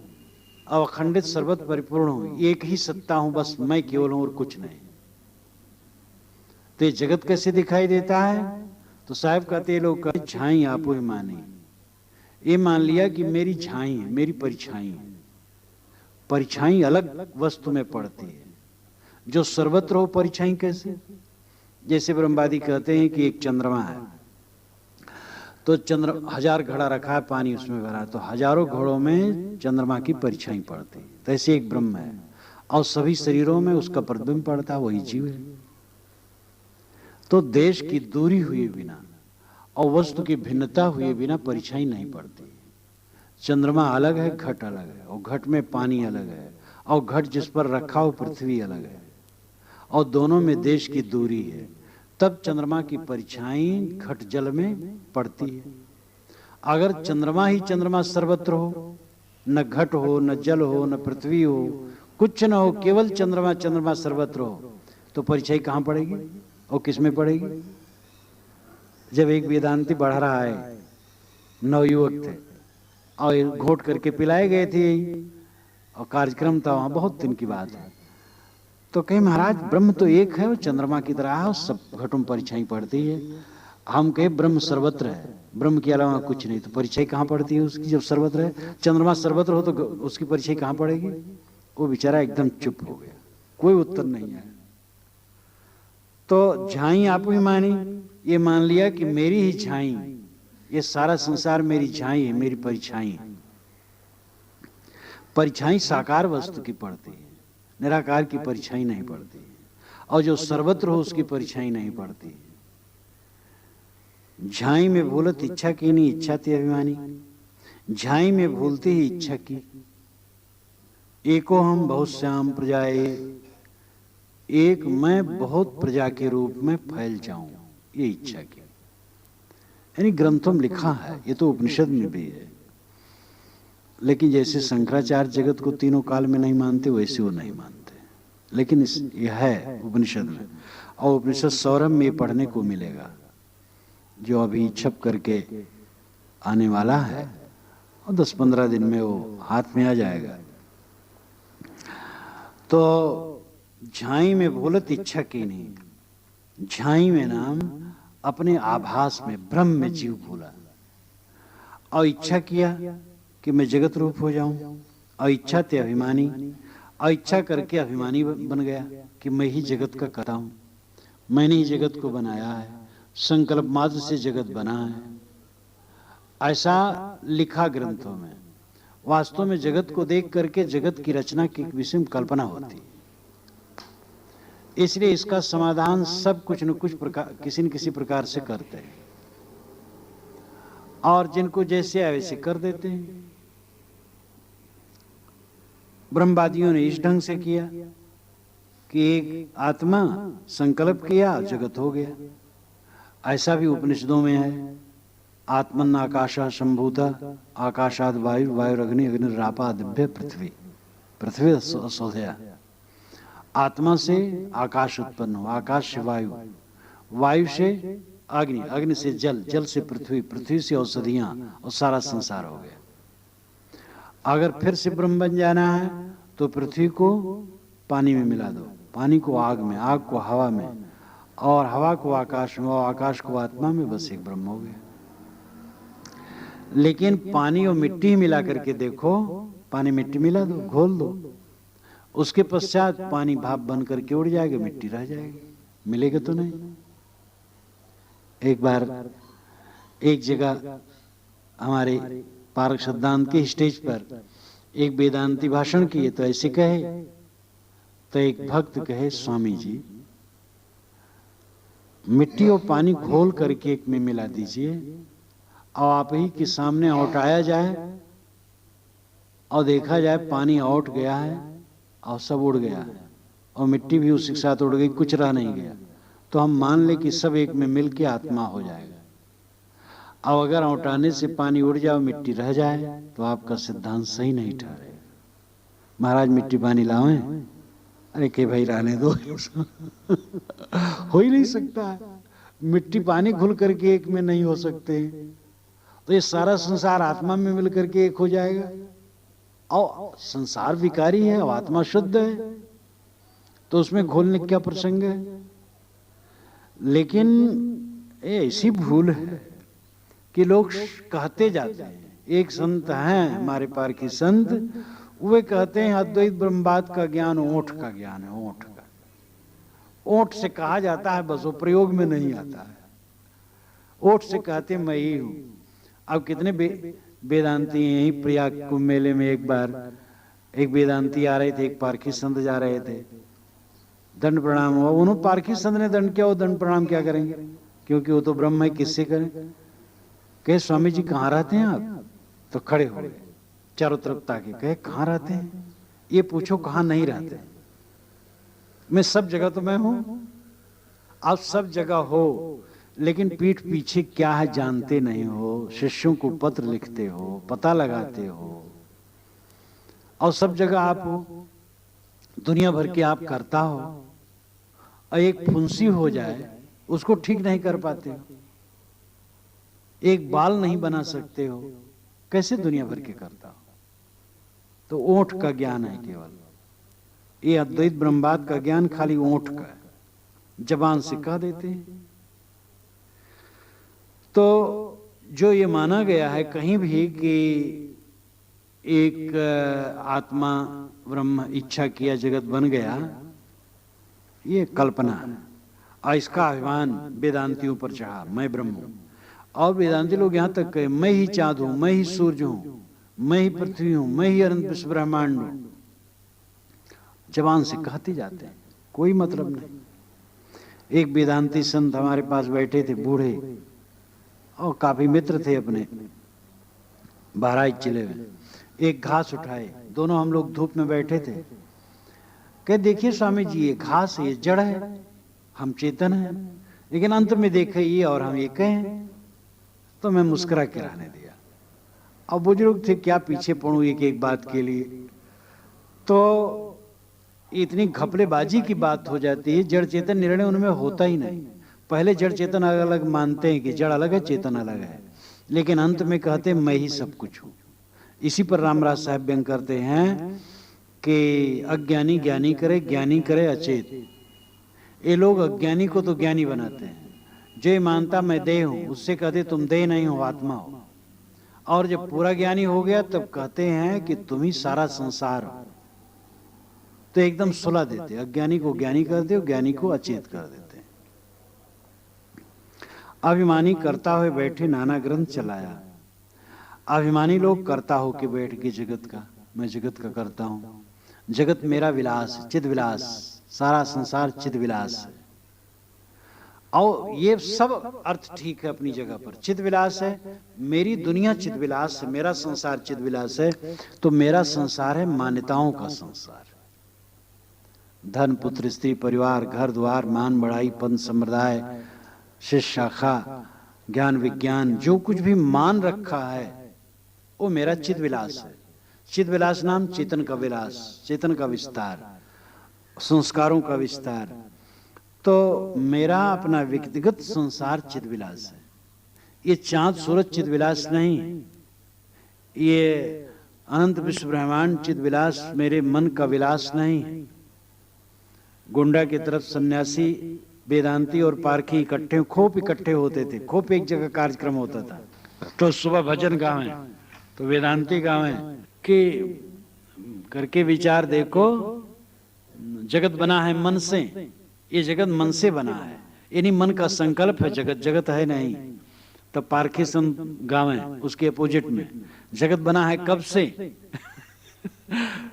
अखंडित, सर्वत्र परिपूर्ण हूं, एक ही सत्ता हूं, बस मैं केवल हूं और कुछ नहीं। तो ये जगत कैसे दिखाई देता है? तो साहब कहते हैं लोग कहते झाई आपो ही मानी, ये मान लिया कि मेरी झाई है, मेरी परछाई है। परछाई अलग वस्तु में पड़ती है, जो सर्वत्र हो परछाई कैसे? जैसे ब्रह्मवादी कहते हैं कि एक चंद्रमा है, तो चंद्र 1000 घड़ा रखा है, पानी उसमें भरा, तो हजारों घड़ों में चंद्रमा की परछाई पड़ती है। तो ऐसे एक ब्रह्म है और सभी शरीरों में उसका प्रतिबिंब पड़ता है, वही जीव है। तो देश की दूरी हुए बिना और वस्तु की भिन्नता हुए बिना परछाई नहीं पड़ती। चंद्रमा अलग है, घट अलग है, और घट में पानी अलग है, और घट जिस पर रखा हो पृथ्वी अलग है, और दोनों में देश की दूरी है। तब चंद्रमा की परछाई घट जल में पड़ती है। अगर चंद्रमा ही चंद्रमा सर्वत्र हो, न घट हो, न जल हो, न पृथ्वी हो, कुछ न हो, केवल चंद्रमा चंद्रमा सर्वत्र हो, तो परछाई कहां पड़ेगी और किस में पड़ेगी? जब एक वेदांती बढ़ रहा है, नवयुवक थे और घोट करके पिलाए गए थे, और कार्यक्रम था वहां, बहुत दिन की बात है। तो कहे महाराज ब्रह्म तो एक है, वो चंद्रमा की तरह है, सब घटों में परछाई पड़ती है। हम कहे ब्रह्म सर्वत्र है, ब्रह्म के अलावा कुछ नहीं, तो परछाई कहां पड़ती है उसकी? जब सर्वत्र है, चंद्रमा सर्वत्र हो तो उसकी परछाई कहां पड़ेगी? वो बेचारा एकदम चुप हो गया, कोई उत्तर नहीं आया। तो झाई आप ही मानी, ये मान लिया कि मेरी ही झाई, ये सारा संसार मेरी झाई है, मेरी परछाई है। परछाई साकार वस्तु की पड़ती है, निराकार की परछाई नहीं पड़ती, और जो सर्वत्र हो उसकी परछाई नहीं पड़ती। झाई में भूलत इच्छा की नहीं, इच्छा थी अभिमानी, झाई में भूलती ही इच्छा की। एको हम बहुत श्याम प्रजाए, एक मैं बहुत प्रजा के रूप में फैल जाऊं, ये इच्छा की। यानी ग्रंथों में लिखा है, ये तो उपनिषद में भी है। लेकिन जैसे शंकराचार्य जगत को तीनों काल में नहीं मानते, वैसे वो नहीं मानते। लेकिन यह है उपनिषद में, और उपनिषद सौरभ में पढ़ने को मिलेगा, जो अभी छप करके आने वाला है, और 10-15 दिन में वो हाथ में आ जाएगा। तो झाई में भूलत इच्छा की नहीं, झाई में नाम अपने आभास में ब्रह्म में जीव भूला, और इच्छा किया कि मैं जगत रूप हो जाऊं, और इच्छा ते अभिमानी, और इच्छा करके अभिमानी बन गया कि मैं ही जगत का करता हूं, मैंने ही जगत को बनाया है, संकल्प मात्र से जगत बना है, ऐसा लिखा ग्रंथों में। वास्तव में जगत को देख करके जगत की रचना की विषय में कल्पना होती है। इसलिए इसका समाधान सब कुछ न कुछ प्रकार, किसी न किसी प्रकार से करते हैं, और जिनको जैसे आए वैसे कर देते हैं। ब्रह्मवादियों ने इस ढंग से किया कि एक आत्मा संकल्प किया, जगत हो गया। ऐसा भी उपनिषदों में है, आत्मन आकाशा संभूता, आकाशाद वायु, वायु अग्नि, अग्नि रापा दिव्य पृथ्वी, पृथ्वी असोधया। आत्मा से आकाश उत्पन्न हुआ, आकाश से वायु, वायु से अग्नि, अग्नि से जल, जल से पृथ्वी, पृथ्वी से औषधियां, और सारा संसार हो गया। अगर फिर से ब्रह्म बन जाना है तो पृथ्वी को पानी में मिला दो, पानी को आग में, आग को हवा में, और हवा को आकाश में, और आकाश को आत्मा में, बस एक ब्रह्म हो गया। लेकिन पानी और मिट्टी मिला करके देखो, पानी मिट्टी मिला दो, घोल दो, उसके पश्चात पानी भाप बन करके उड़ जाएगा, मिट्टी रह जाएगी, मिलेगा तो नहीं। एक बार एक जगह हमारे पारक सिद्धांत के स्टेज पर एक वेदांती भाषण किए, तो ऐसे कहे, तो एक भक्त कहे, स्वामी जी मिट्टी और पानी घोल करके एक में मिला दीजिए, और आप ही के सामने औटाया जाए और देखा जाए पानी औट गया है और सब उड़ गया है, और मिट्टी भी उसी के साथ उड़ गई, कुछ रह नहीं गया, तो हम मान ले कि सब एक में मिल के आत्मा हो जाएगा। और अगर औटाने से पानी उड़ जाए, मिट्टी रह जाए, तो आपका सिद्धांत सही नहीं ठहरेगा। महाराज मिट्टी पानी लाओ, अरे के भाई रहने दो हो ही नहीं सकता है, मिट्टी पानी घुल करके एक में नहीं हो सकते, तो ये सारा संसार आत्मा में मिल करके एक हो जाएगा। और संसार विकारी है और आत्मा शुद्ध है, तो उसमें घोलने क्या प्रसंग है। लेकिन ऐसी भूल है कि लोग कहते जाते हैं। एक संत हैं हमारे पार की संत, वे कहते हैं अद्वैत ब्रह्मवाद का ज्ञान ओठ का ज्ञान है, ओठ का, ओठ से कहा जाता है, बस वो प्रयोग में नहीं आता है। ओठ से कहते मैं ही हूं। अब कितने वेदांती हैं। यही प्रयाग कुंभ मेले में एक बार एक वेदांती आ रहे थे, एक पारखी संत जा रहे थे, दंड प्रणाम हुआ। उन्होंने पारखी संत ने दंड किया, वो दंड प्रणाम क्या करेंगे, क्योंकि वो तो ब्रह्म है, किससे करें। कहे स्वामी जी कहाँ रहते हैं आप, तो खड़े हो गए, चारों तरफ ताके, कहे कहाँ रहते हैं, ये पूछो कहाँ नहीं रहते। मैं सब जगह तो मैं हूं, आप सब जगह हो, लेकिन पीठ पीछे क्या है जानते नहीं हो। शिष्यों को पत्र लिखते हो, पता लगाते हो, और सब जगह आप हो, दुनिया भर के आप करता हो, और एक फुंसी हो जाए उसको ठीक नहीं कर पाते हो, एक बाल नहीं बना सकते हो, कैसे दुनिया भर के करता हो। तो ओठ का ज्ञान है केवल, ये अद्वैत ब्रह्मवाद का ज्ञान खाली ओठ का है, जबान से कह देते हैं। तो जो ये माना गया है कहीं भी कि एक आत्मा ब्रह्म इच्छा किया जगत बन गया, ये कल्पना है, और इसका अभिमान वेदांतियों पर चढ़ा, मैं ब्रह्म हूं। और वेदांती लोग यहां तक कहे मैं ही चांद हूं, मैं ही सूर्य हूं, मैं ही पृथ्वी हूं, मैं ही अनंत विश्व ब्रह्मांड हूं। जबान से कहते जाते हैं, कोई मतलब नहीं। एक वेदांती संत हमारे पास बैठे थे, बूढ़े, और काफी मित्र थे अपने, बहराइच जिले में। एक घास उठाए, दोनों हम लोग धूप में बैठे थे, कहे देखिए स्वामी जी ये घास है, ये जड़ है, हम चेतन हैं, लेकिन अंत में देखे ये और हम एक हैं। तो मैं मुस्कुरा के रहने दिया, अब बुजुर्ग थे, क्या पीछे पड़ूं एक एक बात के लिए। तो इतनी घपलेबाजी की बात हो जाती है, जड़ चेतन निर्णय उनमें होता ही नहीं। पहले जड़ चेतन अलग अलग मानते हैं कि जड़ अलग है चेतन अलग है, लेकिन अंत में कहते हैं मैं ही सब कुछ हूं। इसी पर रामराज साहब व्यंग करते हैं कि अज्ञानी ज्ञानी करे, ज्ञानी करे अचेत। ये लोग अज्ञानी को तो ज्ञानी बनाते हैं, जो मानता मैं देह हूं उससे कहते तुम देह नहीं हो आत्मा हो। और जब पूरा ज्ञानी हो गया तब कहते हैं कि तुम ही सारा संसार हो। तो एकदम सुला देते, अज्ञानी को ज्ञानी कर दे, ज्ञानी को अचेत कर देते। अभिमानी करता हुए बैठे नाना ग्रंथ चलाया। अभिमानी लोग करता हो के बैठ के जगत का, मैं जगत का करता हूं, जगत मेरा विलास, चिद विलास, सारा संसार चिद विलास है। और ये सब अर्थ ठीक है अपनी जगह पर, चिद विलास है, मेरी दुनिया चिद विलास है, मेरा संसार चिद विलास है। तो मेरा संसार है मान्यताओं का संसार। धन पुत्र स्त्री परिवार घर द्वार मान बढ़ाई पंथ संप्रदाय शिष्य शाखा ज्ञान विज्ञान, जो कुछ भी मान रखा है वो मेरा चिद विलास है। चिद विलास नाम चेतन का विलास, चेतन का विस्तार, संस्कारों का विस्तार। तो मेरा अपना व्यक्तिगत संसार चिद विलास है। ये चांद सूरज चिद विलास नहीं है, ये अनंत विश्व ब्रह्मांड चिद विलास मेरे मन का विलास नहीं है। गोंडा की तरफ सन्यासी वेदांती और पारखी इकट्ठे खूब इकट्ठे होते थे, खूब एक जगह कार्यक्रम होता था। तो सुबह भजन गावें तो वेदांती गावें कि करके विचार देखो जगत बना है मन से, ये जगत मन से बना है, यानी मन का संकल्प है जगत, जगत है नहीं। तब पारखी सम गावें उसके अपोजिट में जगत बना है कब से।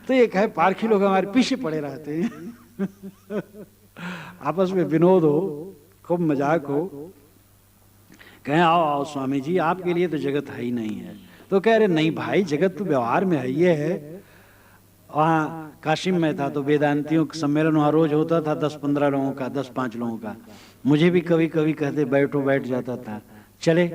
तो एक है पारखी लोग हमारे पीछे पड़े रहते हैं। आपस में विनोद हो, खूब मजाक हो, कहें आओ आओ स्वामी जी आपके लिए तो जगत है ही नहीं है। तो कह रहे नहीं भाई जगत तो व्यवहार में है, ये है। वहाँ काशी में था तो वेदांतियों का सम्मेलन वहाँ रोज होता था, 10-15 लोगों का, 10-5 लोगों का। मुझे भी कभी कभी कहते बैठो, बैठ जाता था। चले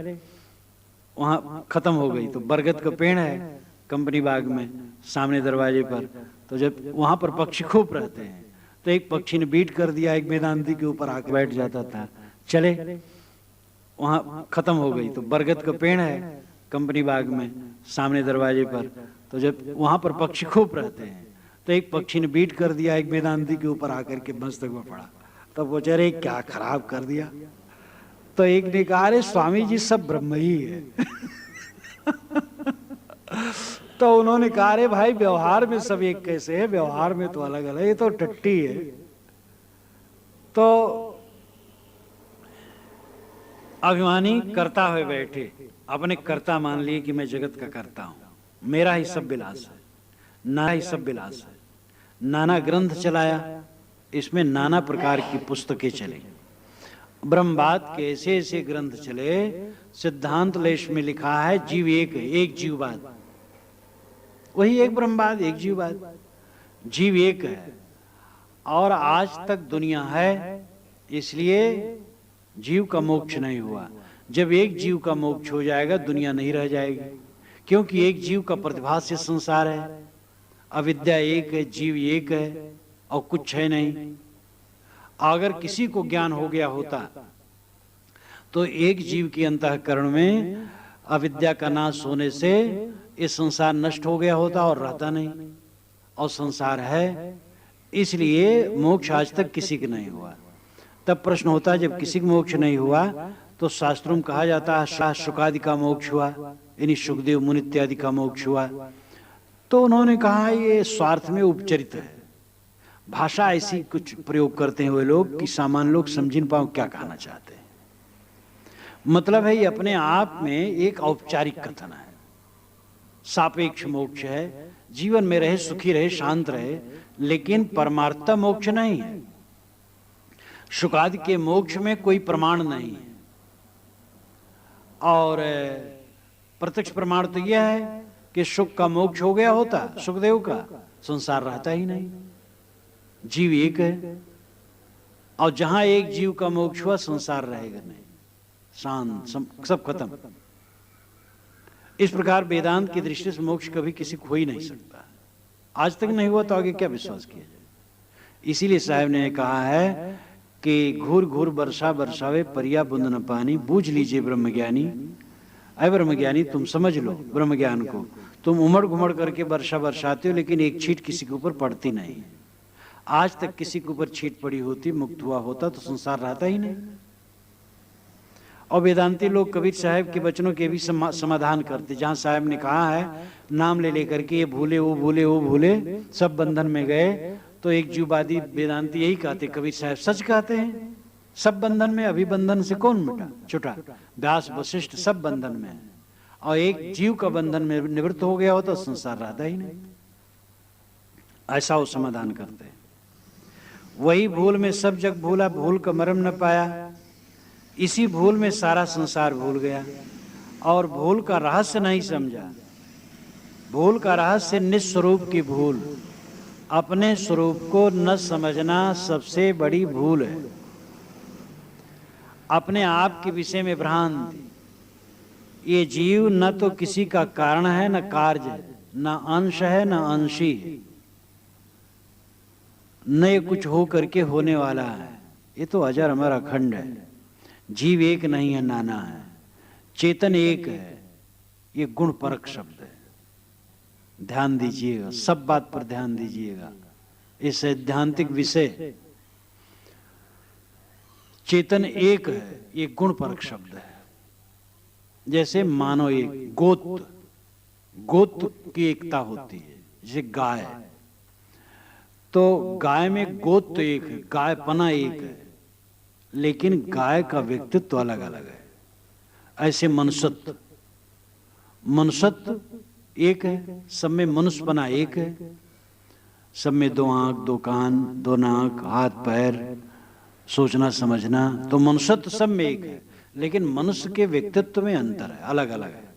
वहाँ खत्म हो गई तो बरगद का पेड़ है कंपनी बाग में सामने दरवाजे पर। तो जब वहाँ पर पक्षी खूब रहते हैं तो एक पक्षी ने बीट कर दिया, एक वेदांती के ऊपर आकर बैठ जाता था। चले वहाँ खत्म हो गई तो बरगद का पेड़ है कंपनी बाग में सामने दरवाजे पर। तो जब वहाँ पर पक्षी खूब रहते हैं तो एक पक्षी ने बीट कर दिया, एक वेदांती के ऊपर आकर के मस्तक में पड़ा। तब वो कह रहे क्या खराब कर दिया। तो एक ने कहा अरे स्वामी जी सब ब्रह्म ही है। तो उन्होंने कहा अरे भाई व्यवहार में सब एक कैसे है, व्यवहार में तो अलग अलग, ये तो टट्टी है। तो अभिमानी करता हुए बैठे, अपने कर्ता मान लिए कि मैं जगत का करता हूं, मेरा ही सब विलास है, ना ही सब विलास है। नाना ग्रंथ चलाया, इसमें नाना प्रकार की पुस्तकें चले, ब्रह्मवाद के ऐसे ऐसे ग्रंथ चले। सिद्धांत लेश में लिखा है जीव एक है, एक जीववाद, वही एक ब्रह्मवाद एक जीववाद। जीव एक है और आज तक दुनिया है, इसलिए जीव का मोक्ष नहीं हुआ। जब एक जीव का मोक्ष हो जाएगा दुनिया नहीं रह जाएगी, क्योंकि एक जीव का प्रतिभास से संसार है। अविद्या एक है, जीव एक है और कुछ है नहीं। अगर किसी को ज्ञान हो गया होता तो एक जीव के अंतःकरण में अविद्या का नाश होने से ये संसार नष्ट हो गया होता और रहता नहीं, और संसार है, इसलिए मोक्ष आज तक किसी का नहीं हुआ। तब प्रश्न होता है जब किसी का मोक्ष नहीं हुआ तो शास्त्रों में कहा जाता है शुकादि का मोक्ष हुआ, यानी सुखदेव मुनि इत्यादि का मोक्ष हुआ। तो उन्होंने कहा ये स्वार्थ में उपचरित है, भाषा ऐसी कुछ प्रयोग करते हैं वे लोग कि सामान्य लोग समझ नहीं पाओ क्या कहना चाहते हैं। मतलब है ये अपने आप में एक औपचारिक कथन है, सापेक्ष मोक्ष है, जीवन में रहे सुखी रहे शांत रहे, लेकिन परमार्थता मोक्ष नहीं है। शुकादि के मोक्ष में कोई प्रमाण नहीं है, और प्रत्यक्ष प्रमाण तो यह है कि सुख का मोक्ष हो गया होता सुखदेव का, संसार रहता ही नहीं, जीव एक है, और जहां एक जीव का मोक्ष हुआ संसार रहेगा नहीं, शांत सब खत्म। इस प्रकार वेदांत की दृष्टि से मोक्ष कभी किसी को हो ही नहीं सकता। आज तक नहीं हुआ तो आगे क्या विश्वास किया जाए। इसीलिए साहब ने कहा है कि घूर घूर वर्षा बरसावे परिया बुंद न पानी, बूझ लीजिए ब्रह्मज्ञानी। अय ब्रह्मज्ञानी, तुम समझ लो ब्रह्म ज्ञान को। तुम उमड़ घुमड़ करके वर्षा बरसाते हो, लेकिन एक छींट किसी के ऊपर पड़ती नहीं। आज तक किसी के ऊपर छींट पड़ी होती, मुक्त हुआ होता तो संसार रहता ही नहीं। और वेदांती लोग कबीर साहब के वचनों के भी समाधान करते। जहां साहब ने कहा है नाम ले लेकर के ये भूले वो भूले वो भूले सब बंधन में गए, तो एक जीववादी वेदांती यही कहते, कबीर साहब सच कहते हैं, सब बंधन में, अभी बंधन से कौन मिटा छुटा, व्यास वशिष्ठ सब बंधन में है। और एक जीव का बंधन में निवृत्त हो गया हो तो संसार रहता ही नहीं। ऐसा वो समाधान करते हैं। वही भूल में सब जग भूला, भूल का मरम न पाया। इसी भूल में सारा संसार भूल गया और भूल का रहस्य नहीं समझा। भूल का रहस्य निस्वरूप की भूल, अपने स्वरूप को न समझना सबसे बड़ी भूल है। अपने आप के विषय में भ्रांति। ये जीव न तो किसी का कारण है न कार्य है, न अंश है न अंशी है, न ये कुछ हो करके होने वाला है। ये तो अजर अमर अखंड है। जीव एक नहीं है, नाना है। चेतन एक है। ये गुण परक शब्द है। ध्यान दीजिएगा, सब बात पर ध्यान दीजिएगा। इस सैद्धांतिक विषय चेतन एक है, ये गुण परक शब्द है। जैसे मानो एक गोत्र की एकता होती है। जैसे गाय, तो गाय में गोत्र एक है, गायपना एक है, लेकिन गाय का व्यक्तित्व अलग अलग है। ऐसे मनुष्यत्व एक है, सब में मनुष्यपना एक है। सब में दो आंख, दो कान, दो नाक, हाथ पैर, सोचना समझना, तो मनुष्यत्व सब में एक है, लेकिन मनुष्य के व्यक्तित्व में अंतर है, अलग अलग है।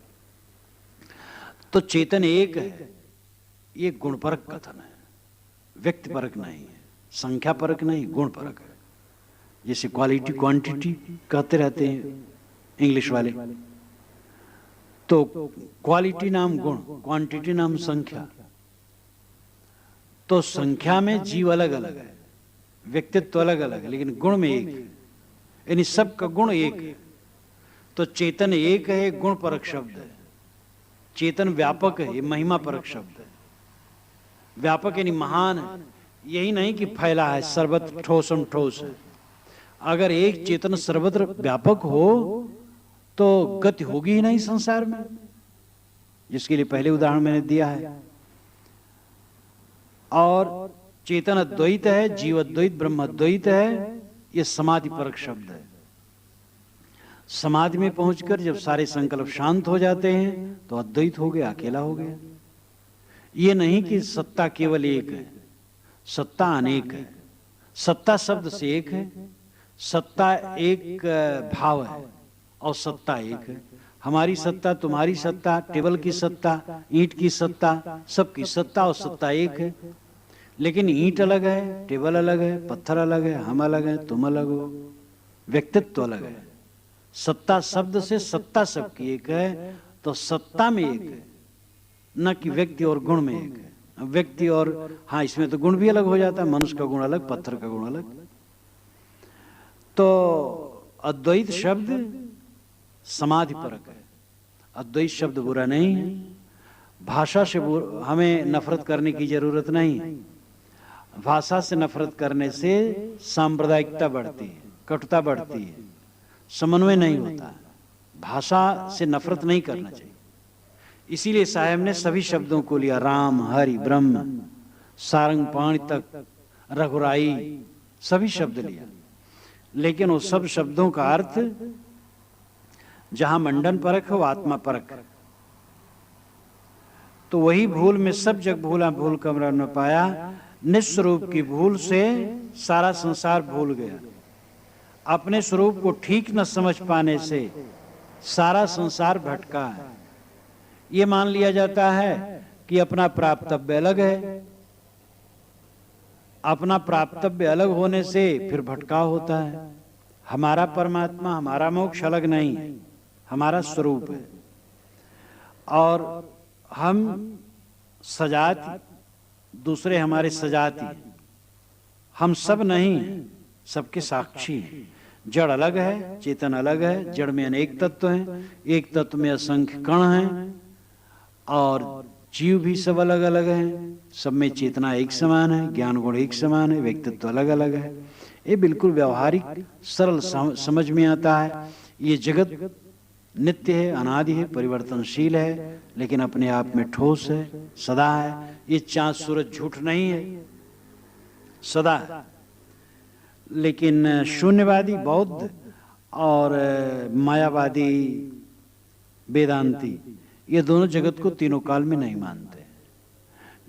तो चेतन एक है, ये गुणपरक कथन है, व्यक्ति परक नहीं है, संख्या परक नहीं, गुण परक है। जैसे क्वालिटी क्वांटिटी कहते रहते हैं इंग्लिश वाले, तो क्वालिटी नाम गुण, क्वांटिटी नाम संख्या। तो संख्या में जीव अलग अलग है, व्यक्तित्व अलग अलग है, लेकिन गुण में एक है। यानी सबका गुण एक है। तो चेतन एक है, गुण परक शब्द है। चेतन व्यापक है, ये महिमा परक शब्द है। व्यापक यानी महान है, यही नहीं कि फैला है, सर्वत्र ठोसम ठोस है। अगर एक चेतन सर्वत्र व्यापक हो तो गति होगी ही नहीं संसार में, जिसके लिए पहले उदाहरण मैंने दिया है। और चेतन अद्वैत है, जीव अद्वैत, ब्रह्म अद्वैत है, यह समाधि परक शब्द है। समाधि में पहुंचकर जब सारे संकल्प शांत हो जाते हैं तो अद्वैत हो गया, अकेला हो गया। ये नहीं कि सत्ता केवल एक है, सत्ता अनेक है। सत्ता शब्द से एक है, सत्ता एक भाव है और सत्ता एक है। हमारी सत्ता, तुम्हारी सत्ता, टेबल की सत्ता, ईंट की सत्ता, सबकी सत्ता और सत्ता एक है। लेकिन ईंट अलग है, टेबल अलग है, पत्थर अलग है, हम अलग हैं, तुम अलग हो, व्यक्तित्व अलग है। सत्ता शब्द से सत्ता सबकी एक है, तो सत्ता में एक है, न कि व्यक्ति और गुण में एक है। व्यक्ति और, हाँ इसमें तो गुण भी अलग हो जाता है, मनुष्य का गुण अलग, पत्थर का गुण अलग। तो अद्वैत शब्द समाधि परक है। अद्वैत शब्द बुरा नहीं है। भाषा से हमें नफरत करने की जरूरत नहीं है। भाषा से नफरत करने से सांप्रदायिकता बढ़ती है, कटुता बढ़ती है, समन्वय नहीं होता। भाषा से नफरत नहीं करना चाहिए। इसीलिए साहब ने सभी शब्दों को लिया, राम, हरि, ब्रह्म, सारंग पाणी तक, रघुराई, सभी शब्द लिया। लेकिन वो सब शब्दों का अर्थ जहां मंडन परक है वो आत्मा परक है। तो वही भूल में सब जग भूला, भूल कमरा न पाया। निस्वरूप की भूल से सारा संसार भूल गया। अपने स्वरूप को ठीक न समझ पाने से सारा संसार भटका है। ये मान लिया जाता है कि अपना प्राप्तव्य अलग है। अपना प्राप्तव्य अलग होने से फिर भटकाव होता है। हमारा परमात्मा, हमारा मोक्ष अलग नहीं है, हमारा स्वरूप है। और हम सजाति, दूसरे हमारे सजाति, हम सब नहीं हैं, सबके साक्षी हैं। जड़ अलग है, चेतन अलग है। जड़ में अनेक तत्व हैं, एक तत्व में असंख्य कण हैं, और जीव भी सब अलग अलग हैं। सब में चेतना एक समान है, ज्ञान गुण एक समान है, व्यक्तित्व अलग अलग है। ये बिल्कुल व्यवहारिक सरल समझ में आता है। ये जगत नित्य है, अनादि है, परिवर्तनशील है, लेकिन अपने आप में ठोस है, सदा है। ये चांद सूरज झूठ नहीं है, सदा है। लेकिन शून्यवादी बौद्ध और मायावादी वेदांती ये दोनों जगत को तीनों काल में नहीं मानते।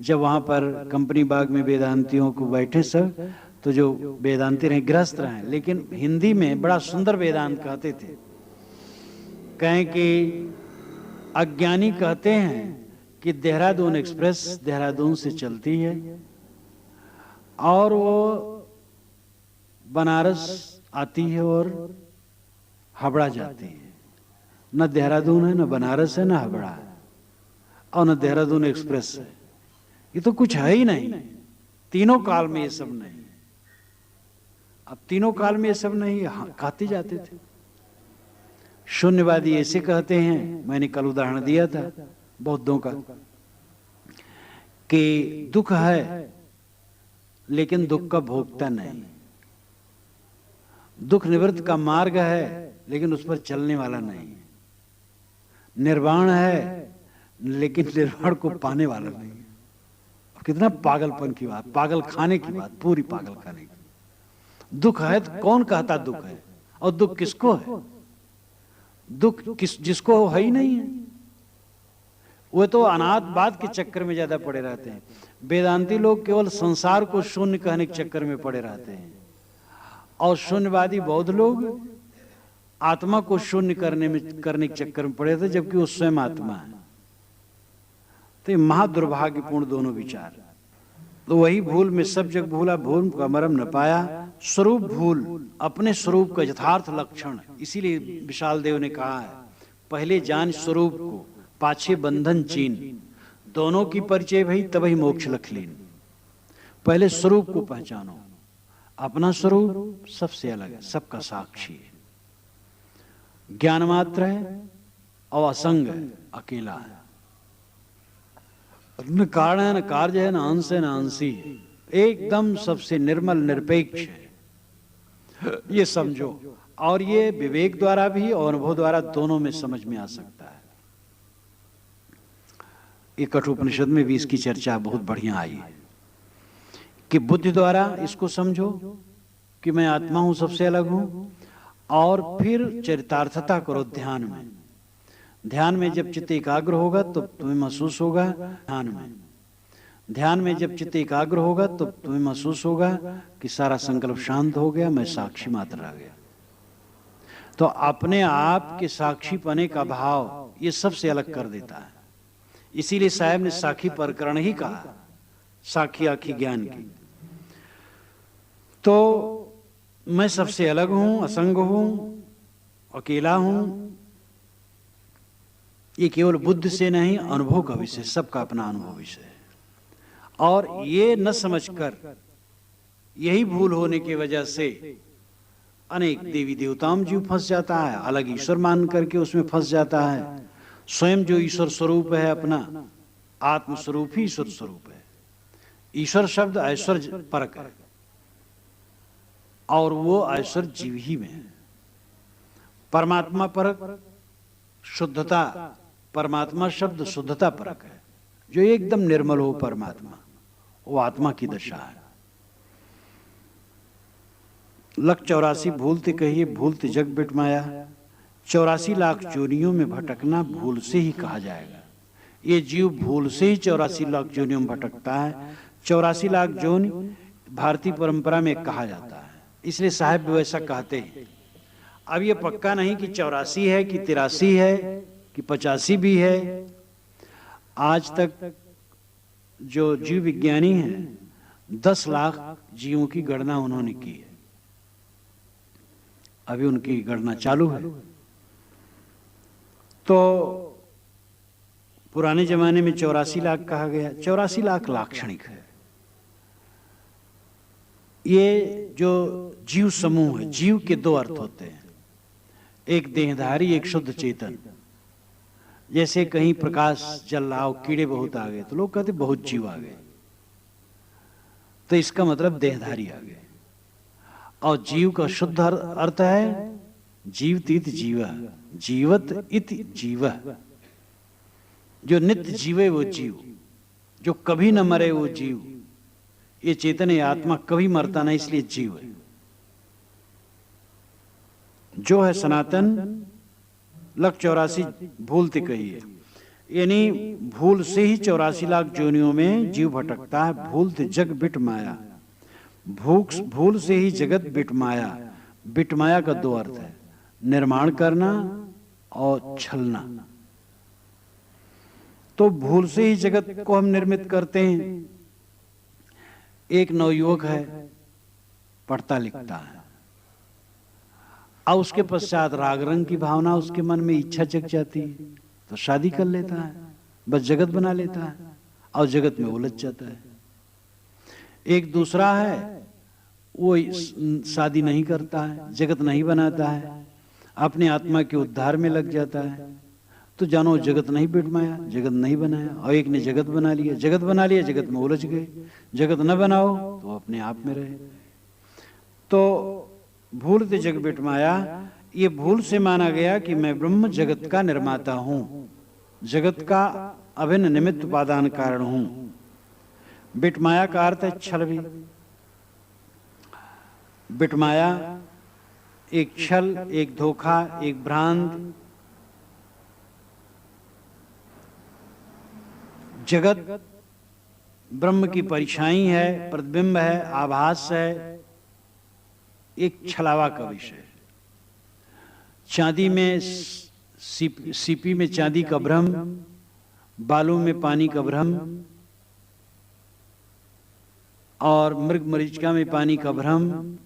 जब वहां पर कंपनी बाग में वेदांतियों को बैठे सब, तो जो वेदांती रहे, गृहस्थ रहे, लेकिन हिंदी में बड़ा सुंदर वेदांत कहते थे। कहें कि अज्ञानी कहते हैं कि देहरादून एक्सप्रेस देहरादून से चलती है और वो बनारस आती है और हावड़ा जाती है। न देहरादून है, न बनारस है, न हावड़ा है, और न देहरादून एक्सप्रेस है। ये तो कुछ है ही नहीं। तीनों काल में ये सब नहीं। अब तीनों काल में ये सब नहीं कहते जाते थे। शून्यवादी ऐसे कहते हैं, मैंने कल उदाहरण दिया था बौद्धों का, कि दुख है लेकिन दुख का भोगता नहीं। दुख निवृत्त का मार्ग है लेकिन उस पर चलने वाला नहीं। निर्वाण है लेकिन निर्वाण को पाने वाला नहीं। कितना पागलपन की बात, पागल खाने की बात, पूरी पागल खाने की। दुख है तो कौन कहता दुख है? और दुख किसको है? दुख जिसको है ही नहीं है, वो तो अनाथवाद के चक्कर में ज्यादा पड़े रहते हैं। वेदांती लोग केवल संसार को शून्य कहने के चक्कर में पड़े रहते हैं, और शून्यवादी बौद्ध लोग आत्मा को शून्य करने के चक्कर में पड़े थे, जबकि वो स्वयं आत्मा है। तो ये महादुर्भाग्यपूर्ण दोनों विचार। तो वही भूल में सब जग भूला, भूल का मरम न पाया। स्वरूप भूल, अपने स्वरूप का यथार्थ लक्षण। इसीलिए विशाल देव ने कहा है, पहले जान स्वरूप को, पाछे बंधन चीन। दोनों की परिचय भई तभी मोक्ष लख लीन। पहले स्वरूप को पहचानो। अपना स्वरूप सबसे अलग है, सबका साक्षी है, ज्ञान मात्र है और असंग है, अकेला है। न कारण है, न कार्य है, न अंश है, न अंशी है, एकदम सबसे निर्मल निरपेक्ष है। ये समझो, और ये विवेक द्वारा भी और अनुभव द्वारा दोनों में समझ में आ सकता है। ये कठोपनिषद में भी इसकी चर्चा बहुत बढ़िया आई है कि बुद्धि द्वारा इसको समझो कि मैं आत्मा हूं, सबसे अलग हूं, और फिर चरितार्थता करो ध्यान में। ध्यान में जब चित्त एकाग्र होगा तो तुम्हें महसूस होगा, ध्यान में जब चित्त एकाग्र होगा तो तुम्हें महसूस होगा कि सारा संकल्प शांत हो गया, मैं साक्षी मात्र रह गया। तो अपने आप के साक्षी पने का भाव ये सबसे अलग कर देता है। इसीलिए साहब ने साखी प्रकरण ही कहा, साखी आखी ज्ञान की। तो मैं सबसे अलग हूं, असंग हूं, अकेला हूं, ये केवल बुद्धि से नहीं, अनुभव का विषय, सबका अपना अनुभव विषय है। और ये न समझकर, यही भूल होने की वजह से अनेक देवी देवताओं में जीव फंस जाता है, अलग ईश्वर मान करके उसमें फंस जाता है। स्वयं जो ईश्वर स्वरूप है, अपना आत्म स्वरूप ही ईश्वर स्वरूप है। ईश्वर शब्द ऐश्वर्य परक है, और वो ऐश्वर्य जीव ही में है। परमात्मा परक शुद्धता, परमात्मा शब्द शुद्धता परक है। जो एकदम निर्मल हो परमात्मा, वो आत्मा की दशा है। लख 84 भूलते कहिए, भूलते जग बिटमाया। 84 लाख जोनियों में भटकना भूल से ही कहा जाएगा। ये जीव भूल से ही 84 लाख जोनियों में भटकता है। 84 लाख जोनि भारतीय परंपरा में कहा जाता है, इसलिए साहब भी वैसा कहते हैं। अब ये पक्का नहीं कि 84 है कि 83 है कि 85 भी है। आज तक जो जीव विज्ञानी हैं 10 लाख जीवों की गणना उन्होंने की है। अभी उनकी गणना चालू है। तो पुराने जमाने में 84 लाख कहा गया। 84 लाख लाक्षणिक है। ये जो जीव समूह है, जीव के दो अर्थ होते हैं, एक देहधारी, एक शुद्ध चेतन। जैसे कहीं प्रकाश जल रहा हो, कीड़े बहुत आ गए तो लोग कहते बहुत जीव आ गए, तो इसका मतलब देहधारी आ गए। और जीव का शुद्ध अर्थ है जीवतीत जीव, जीवत इति जीव, जो नित्य जीवे वो जीव, जो कभी न मरे वो जीव। ये चेतन, ये आत्मा कभी मरता नहीं, इसलिए जीव है। जो है सनातन, लख 84 भूलते कही है, यानी भूल से ही 84 लाख जोनियों में जीव भटकता है। भूलते जग बिट माया, भूल से ही जगत बिट माया। बिट माया का दो अर्थ है, निर्माण करना और छलना। तो भूल से ही जगत को हम निर्मित करते हैं। एक नवयुवक है, पढ़ता लिखता है, और उसके पश्चात राग रंग की भावना उसके मन में इच्छा जग जाती है, तो शादी कर लेता है, बस जगत बना लेता है और जगत में उलझ जाता है। एक दूसरा है, वो शादी नहीं करता है, जगत नहीं बनाता है, अपने आत्मा के उद्धार में लग जाता है। तो जानो जगत नहीं बिटमाया, जगत नहीं बनाया। और एक ने जगत बना लिया, जगत बना लिया, जगत में उलझ गए। जगत न बनाओ तो अपने आप में रहे। तो भूलते जग बिटमाया, ये भूल से माना गया कि मैं ब्रह्म जगत का निर्माता हूं, जगत का अभिन्न निमित्त उपादान कारण हूं। बिटमाया का अर्थ है छल भी। बिटमाया एक छल, एक धोखा, एक भ्रांत। जगत ब्रह्म की परिछाई है, प्रतिबिंब है, आभास है, एक छलावा का विषय। चांदी में सीपी में चांदी का भ्रम, बालू में पानी का भ्रम, और मृग मरीचिका में पानी का भ्रम।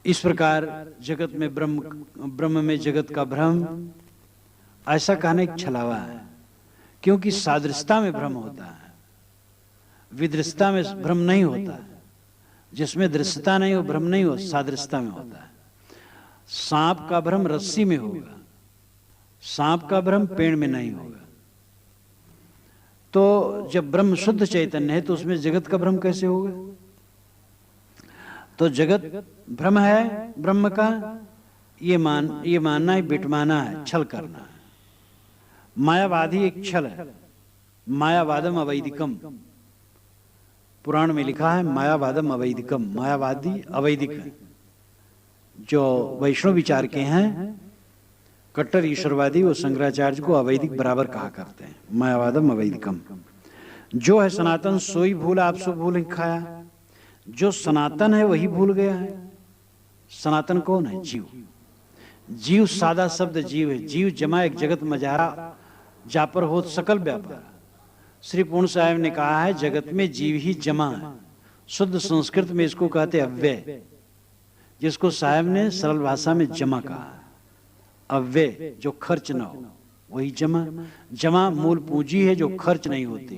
इस प्रकार जगत में ब्रह्म में जगत का भ्रम, ऐसा कहना एक छलावा है। क्योंकि सादृश्यता में भ्रम होता है, विदृश्यता में भ्रम नहीं होता है। जिसमें दृश्यता नहीं हो भ्रम नहीं हो, सादृश्यता में होता है। सांप का भ्रम रस्सी में होगा, सांप का भ्रम पेड़ में नहीं होगा। तो जब ब्रह्म शुद्ध चैतन्य है तो उसमें जगत का भ्रम कैसे होगा? तो जगत भ्रम है ब्रह्म का, ये मानना है, बिटमाना है, छल करना है। मायावादी एक छल है, मायावादम अवैदिकम। पुराण में लिखा है मायावादम अवैदिकम, मायावादी अवैदिक है। जो वैष्णव विचार के हैं, कट्टर ईश्वरवादी, वो शंकराचार्य को अवैदिक बराबर कहा करते हैं, मायावादम अवैदिकम। जो है सनातन सोई भूला, आप सो भूल खाया। जो सनातन है वही भूल गया है। सनातन कौन है? जीव। जीव सादा शब्द जीव है। जीव जमा एक जगत मजारा, जापर होत सकल व्यापार। श्री पूर्ण साहब ने कहा है जगत में जीव ही जमा है। शुद्ध संस्कृत में इसको कहते अव्यय, जिसको साहब ने सरल भाषा में जमा कहा है। अव्यय जो खर्च ना हो वही जमा। जमा मूल पूंजी है जो खर्च नहीं होती।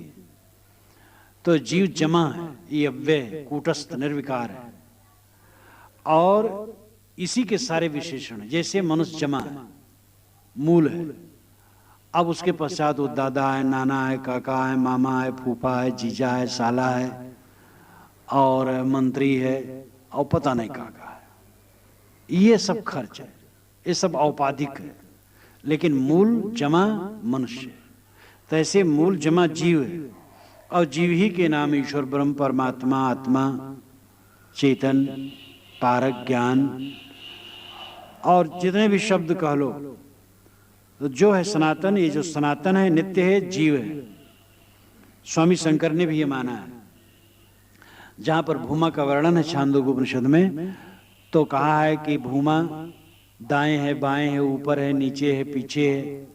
तो जीव जमा है, ये अव्यय कूटस्थ निर्विकार है। और इसी के सारे विशेषण, जैसे मनुष्य जमा है, मूल है। अब उसके पश्चात वो दादा है, नाना है, काका है, मामा है, फूफा है, जीजा है, साला है, और मंत्री है, और पता नहीं काका है। ये सब खर्च है, ये सब औपाधिक है। लेकिन मूल जमा मनुष्य। तो ऐसे मूल जमा जीव है, और जीव ही के नाम ईश्वर ब्रह्म परमात्मा आत्मा चेतन पारक ज्ञान और जितने भी शब्द कह लो, तो जो है सनातन, ये जो सनातन है नित्य है, जीव है। स्वामी शंकर ने भी ये माना है। जहां पर भूमा का वर्णन है छांदोग्य उपनिषद में, तो कहा है कि भूमा दाएं है, बाएं है, ऊपर है, नीचे है, पीछे है।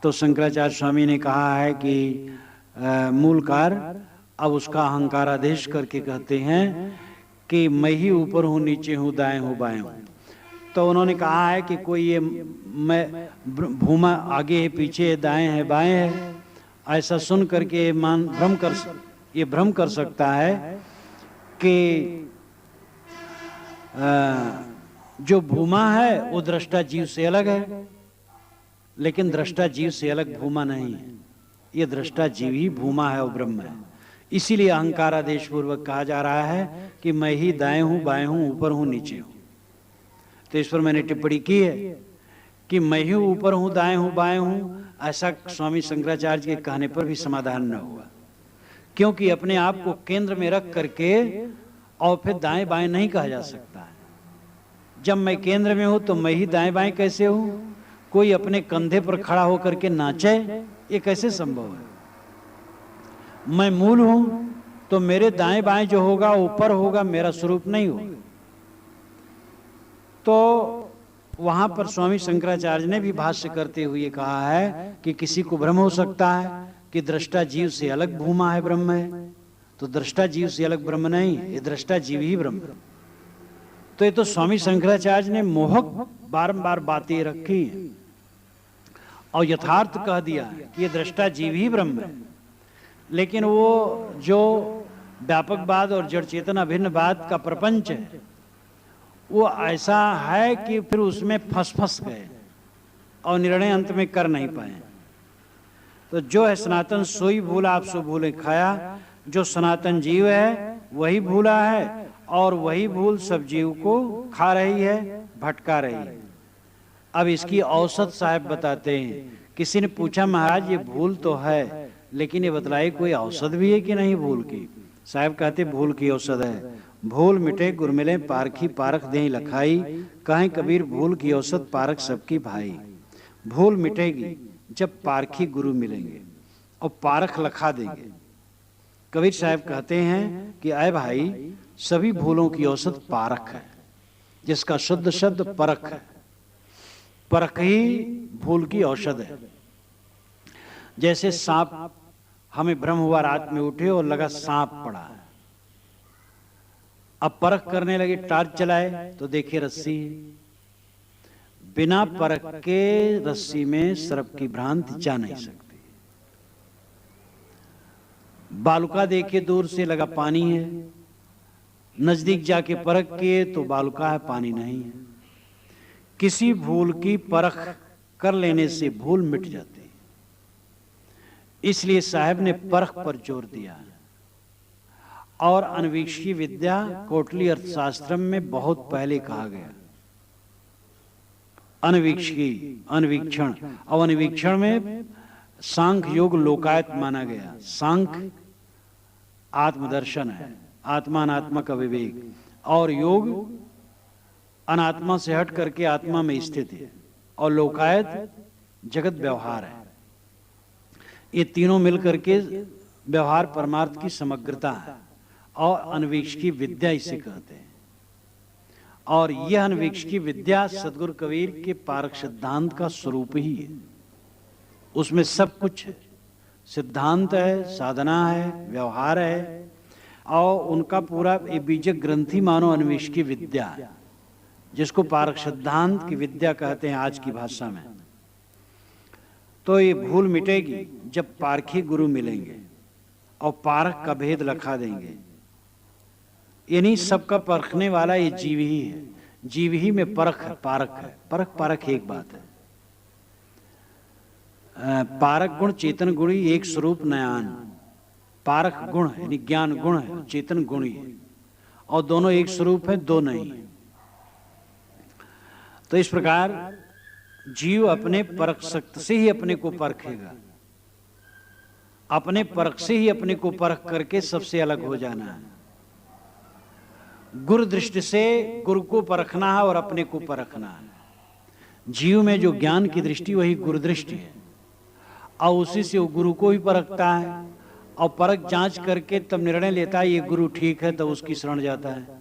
तो शंकराचार्य स्वामी ने कहा है कि मूलकार अब उसका अहंकारादेश करके कहते हैं कि मैं ही ऊपर हूं, नीचे हूं, दाएं हूं, बाएं हूं। तो उन्होंने कहा है कि कोई ये मैं भूमा आगे है, पीछे है, दाएं है, बाएं है, ऐसा सुन करके ये भ्रम कर सकता है कि जो भूमा है वो दृष्टा जीव से अलग है, लेकिन दृष्टा जीव से अलग भूमा नहीं है। ये दृष्टा जीव ही भूमा है और ब्रह्म है। इसीलिए अहंकारादेश पूर्वक कहा जा रहा है कि मैं ही दाएं हूं, बाएं हूं, ऊपर हूं, नीचे हूं। तो इस पर मैंने टिप्पणी की है कि मैं ही ऊपर हूं, दाएं हूं, बाएं हूं, ऐसा स्वामी शंकराचार्य के कहने पर भी समाधान न हुआ, क्योंकि अपने आप को केंद्र में रख करके और फिर दाएं बाएं नहीं कहा जा सकता है। जब मैं केंद्र में हूं तो मैं ही दाएं बाएं कैसे हूं? कोई अपने कंधे पर खड़ा होकर के नाचे, ये कैसे संभव है? मैं मूल हूं तो मेरे दाएं बाएं जो होगा ऊपर होगा, मेरा स्वरूप नहीं होगा। तो वहां पर स्वामी शंकराचार्य ने भी भाष्य करते हुए कहा है कि किसी को भ्रम हो सकता है कि दृष्टा जीव से अलग भूमा है, ब्रह्म है। तो दृष्टा जीव से अलग ब्रह्म नहीं, ये दृष्टा जीव ही ब्रह्म। तो ये तो स्वामी शंकराचार्य ने मोहक बारंबार बातें रखी और यथार्थ कह दिया कि ये दृष्टा जीव ही ब्रह्म है। लेकिन वो जो व्यापकवाद और जड़ चेतन अभिन्नवाद का प्रपंच है, वो ऐसा है कि फिर उसमें फंस गए और निर्णय अंत में कर नहीं पाए। तो जो है सनातन सोई भूला, आप सो भूले खाया। जो सनातन जीव है वही भूला है और वही भूल सब जीव को खा रही है, भटका रही है। अब इसकी औसत साहब बताते हैं। किसी ने पूछा, महाराज ये भूल तो है, लेकिन ये बतलाए कोई औसत भी है कि नहीं भूल की? साहब कहते भूल की औसत है। भूल मिटे गुर मिले पारखी, पारख दें लखाई, कहें कबीर भूल की औसत पारख सबकी भाई। भूल मिटेगी जब पारखी गुरु मिलेंगे और पारख लखा देंगे। कबीर साहब कहते हैं कि आए भाई, सभी भूलों की औसत पारख है, जिसका शुद्ध शब्द परख है। परख ही भूल की औषध है। जैसे सांप, हमें भ्रम हुआ, रात में उठे और लगा सांप पड़ा है। अब परख करने लगे, टार्च चलाए तो देखे रस्सी। बिना परख के रस्सी में सर्प की भ्रांति जा नहीं सकती। बालुका देखे दूर से लगा पानी है, नजदीक जाके परख किए तो बालुका है, पानी नहीं है। किसी भूल की परख कर लेने से भूल मिट जाती है। इसलिए साहब ने परख पर जोर दिया। और अन्वीक्षी विद्या कोटली अर्थशास्त्र में बहुत पहले कहा गया। अन्वीक्षण, और अन्वीक्षण में सांख्य योग लोकायत माना गया। सांख्य आत्मदर्शन है, आत्मा अनात्मा का विवेक, और योग अनात्मा से हट करके आत्मा में स्थित है, और लोकायत जगत व्यवहार है। ये तीनों मिलकर के व्यवहार परमार्थ की समग्रता है, और अन्वीक्षी विद्या इसे कहते हैं। और यह अन्वीक्षी विद्या सदगुरु कबीर के पारक सिद्धांत का स्वरूप ही है। उसमें सब कुछ है, सिद्धांत है, साधना है, व्यवहार है, और उनका पूरा बीजक ग्रंथि मानो अन्वेषकी विद्या है, जिसको पारक सिद्धांत की विद्या कहते हैं आज की भाषा में। तो ये भूल मिटेगी जब पारखी गुरु मिलेंगे और पारख का भेद लखा देंगे। यानी सबका परखने वाला ये जीव ही है। जीव ही में परख है, पारख है। परख पारख एक बात है। पारक गुण चेतन गुण ही एक स्वरूप नयान। पारख गुण है यानी ज्ञान गुण है, चेतन गुण ही है, और दोनों एक स्वरूप है, दो नहीं है। तो इस प्रकार जीव अपने परख शक्ति से ही अपने को परखेगा। अपने परख से ही अपने को परख करके सबसे अलग हो जाना है। गुरु दृष्टि से गुरु को परखना है और अपने को परखना है। जीव में जो ज्ञान की दृष्टि वही गुरु दृष्टि है, और उसी से वो गुरु को ही परखता है, और परख जांच करके तब निर्णय लेता है ये गुरु ठीक है, तो उसकी शरण जाता है।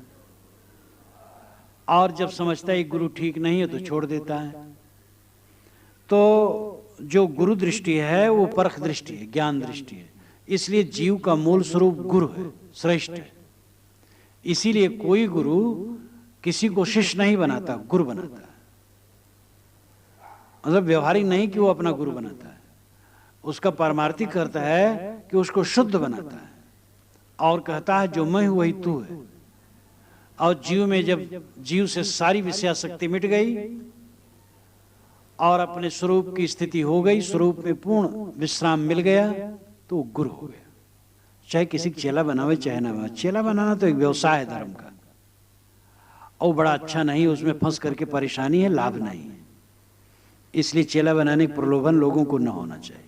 और जब समझता है ये गुरु ठीक नहीं है तो छोड़ देता है। तो जो गुरु दृष्टि है वो परख दृष्टि है, ज्ञान दृष्टि है। इसलिए जीव का मूल स्वरूप गुरु है, श्रेष्ठ है। इसीलिए कोई गुरु किसी को शिष्य नहीं बनाता, गुरु बनाता है। मतलब व्यवहारिक नहीं कि वो अपना गुरु बनाता है, उसका पारमार्थिक करता है कि उसको शुद्ध बनाता है और कहता है जो मैं हूं वही तू है। और जीव में जब जीव से सारी विषया शक्ति मिट गई और अपने स्वरूप की स्थिति हो गई, स्वरूप में पूर्ण विश्राम मिल गया, तो वो गुरु हो गया। चाहे किसी को चेला बनावे चाहे ना बनावे, चेला बनाना तो एक व्यवसाय है धर्म का, और बड़ा अच्छा नहीं, उसमें फंस करके परेशानी है, लाभ नहीं है। इसलिए चेला बनाने का प्रलोभन लोगों को न होना चाहिए,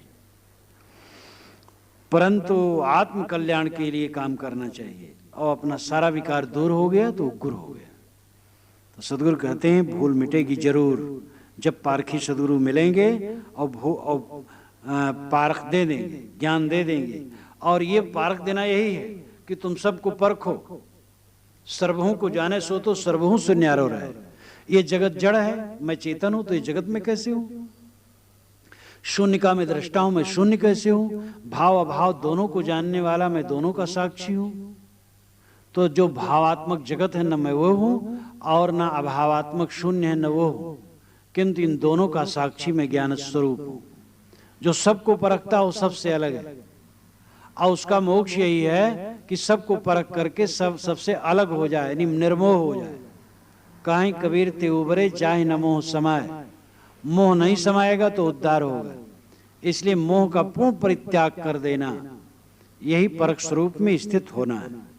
परंतु आत्म कल्याण के लिए काम करना चाहिए। और अपना सारा विकार दूर हो गया तो गुरु हो गया। तो सदगुरु कहते हैं भूल मिटेगी जरूर जब पारखी सदगुरु मिलेंगे और पारख दे देंगे, ज्ञान दे देंगे। और ये पारख देना यही है कि तुम सबको परखो, सर्वहू को जाने सो तो सर्वहू से न्यारो रहे। ये जगत जड़ है, मैं चेतन हूं, तो ये जगत में कैसे हूं? शून्यका में दृष्टा हूं, मैं शून्य कैसे हूं? भाव अभाव दोनों को जानने वाला मैं दोनों का साक्षी हूं। तो जो भावात्मक जगत है न मैं वो हूं, और न अभावात्मक शून्य है न वो हूं, किंतु इन दोनों का साक्षी में ज्ञान स्वरूप हूं। जो सबको परखता हो सबसे अलग है, और उसका मोक्ष यही है कि सबको परख करके सबसे अलग हो जाए, यानी निर्मोह हो जाए। काहे कबीर ते उबरे जाहि न मोह समाए, मोह नहीं समाएगा तो उद्धार होगा। इसलिए मोह का पूर्ण परित्याग कर देना, यही परख स्वरूप में स्थित होना है।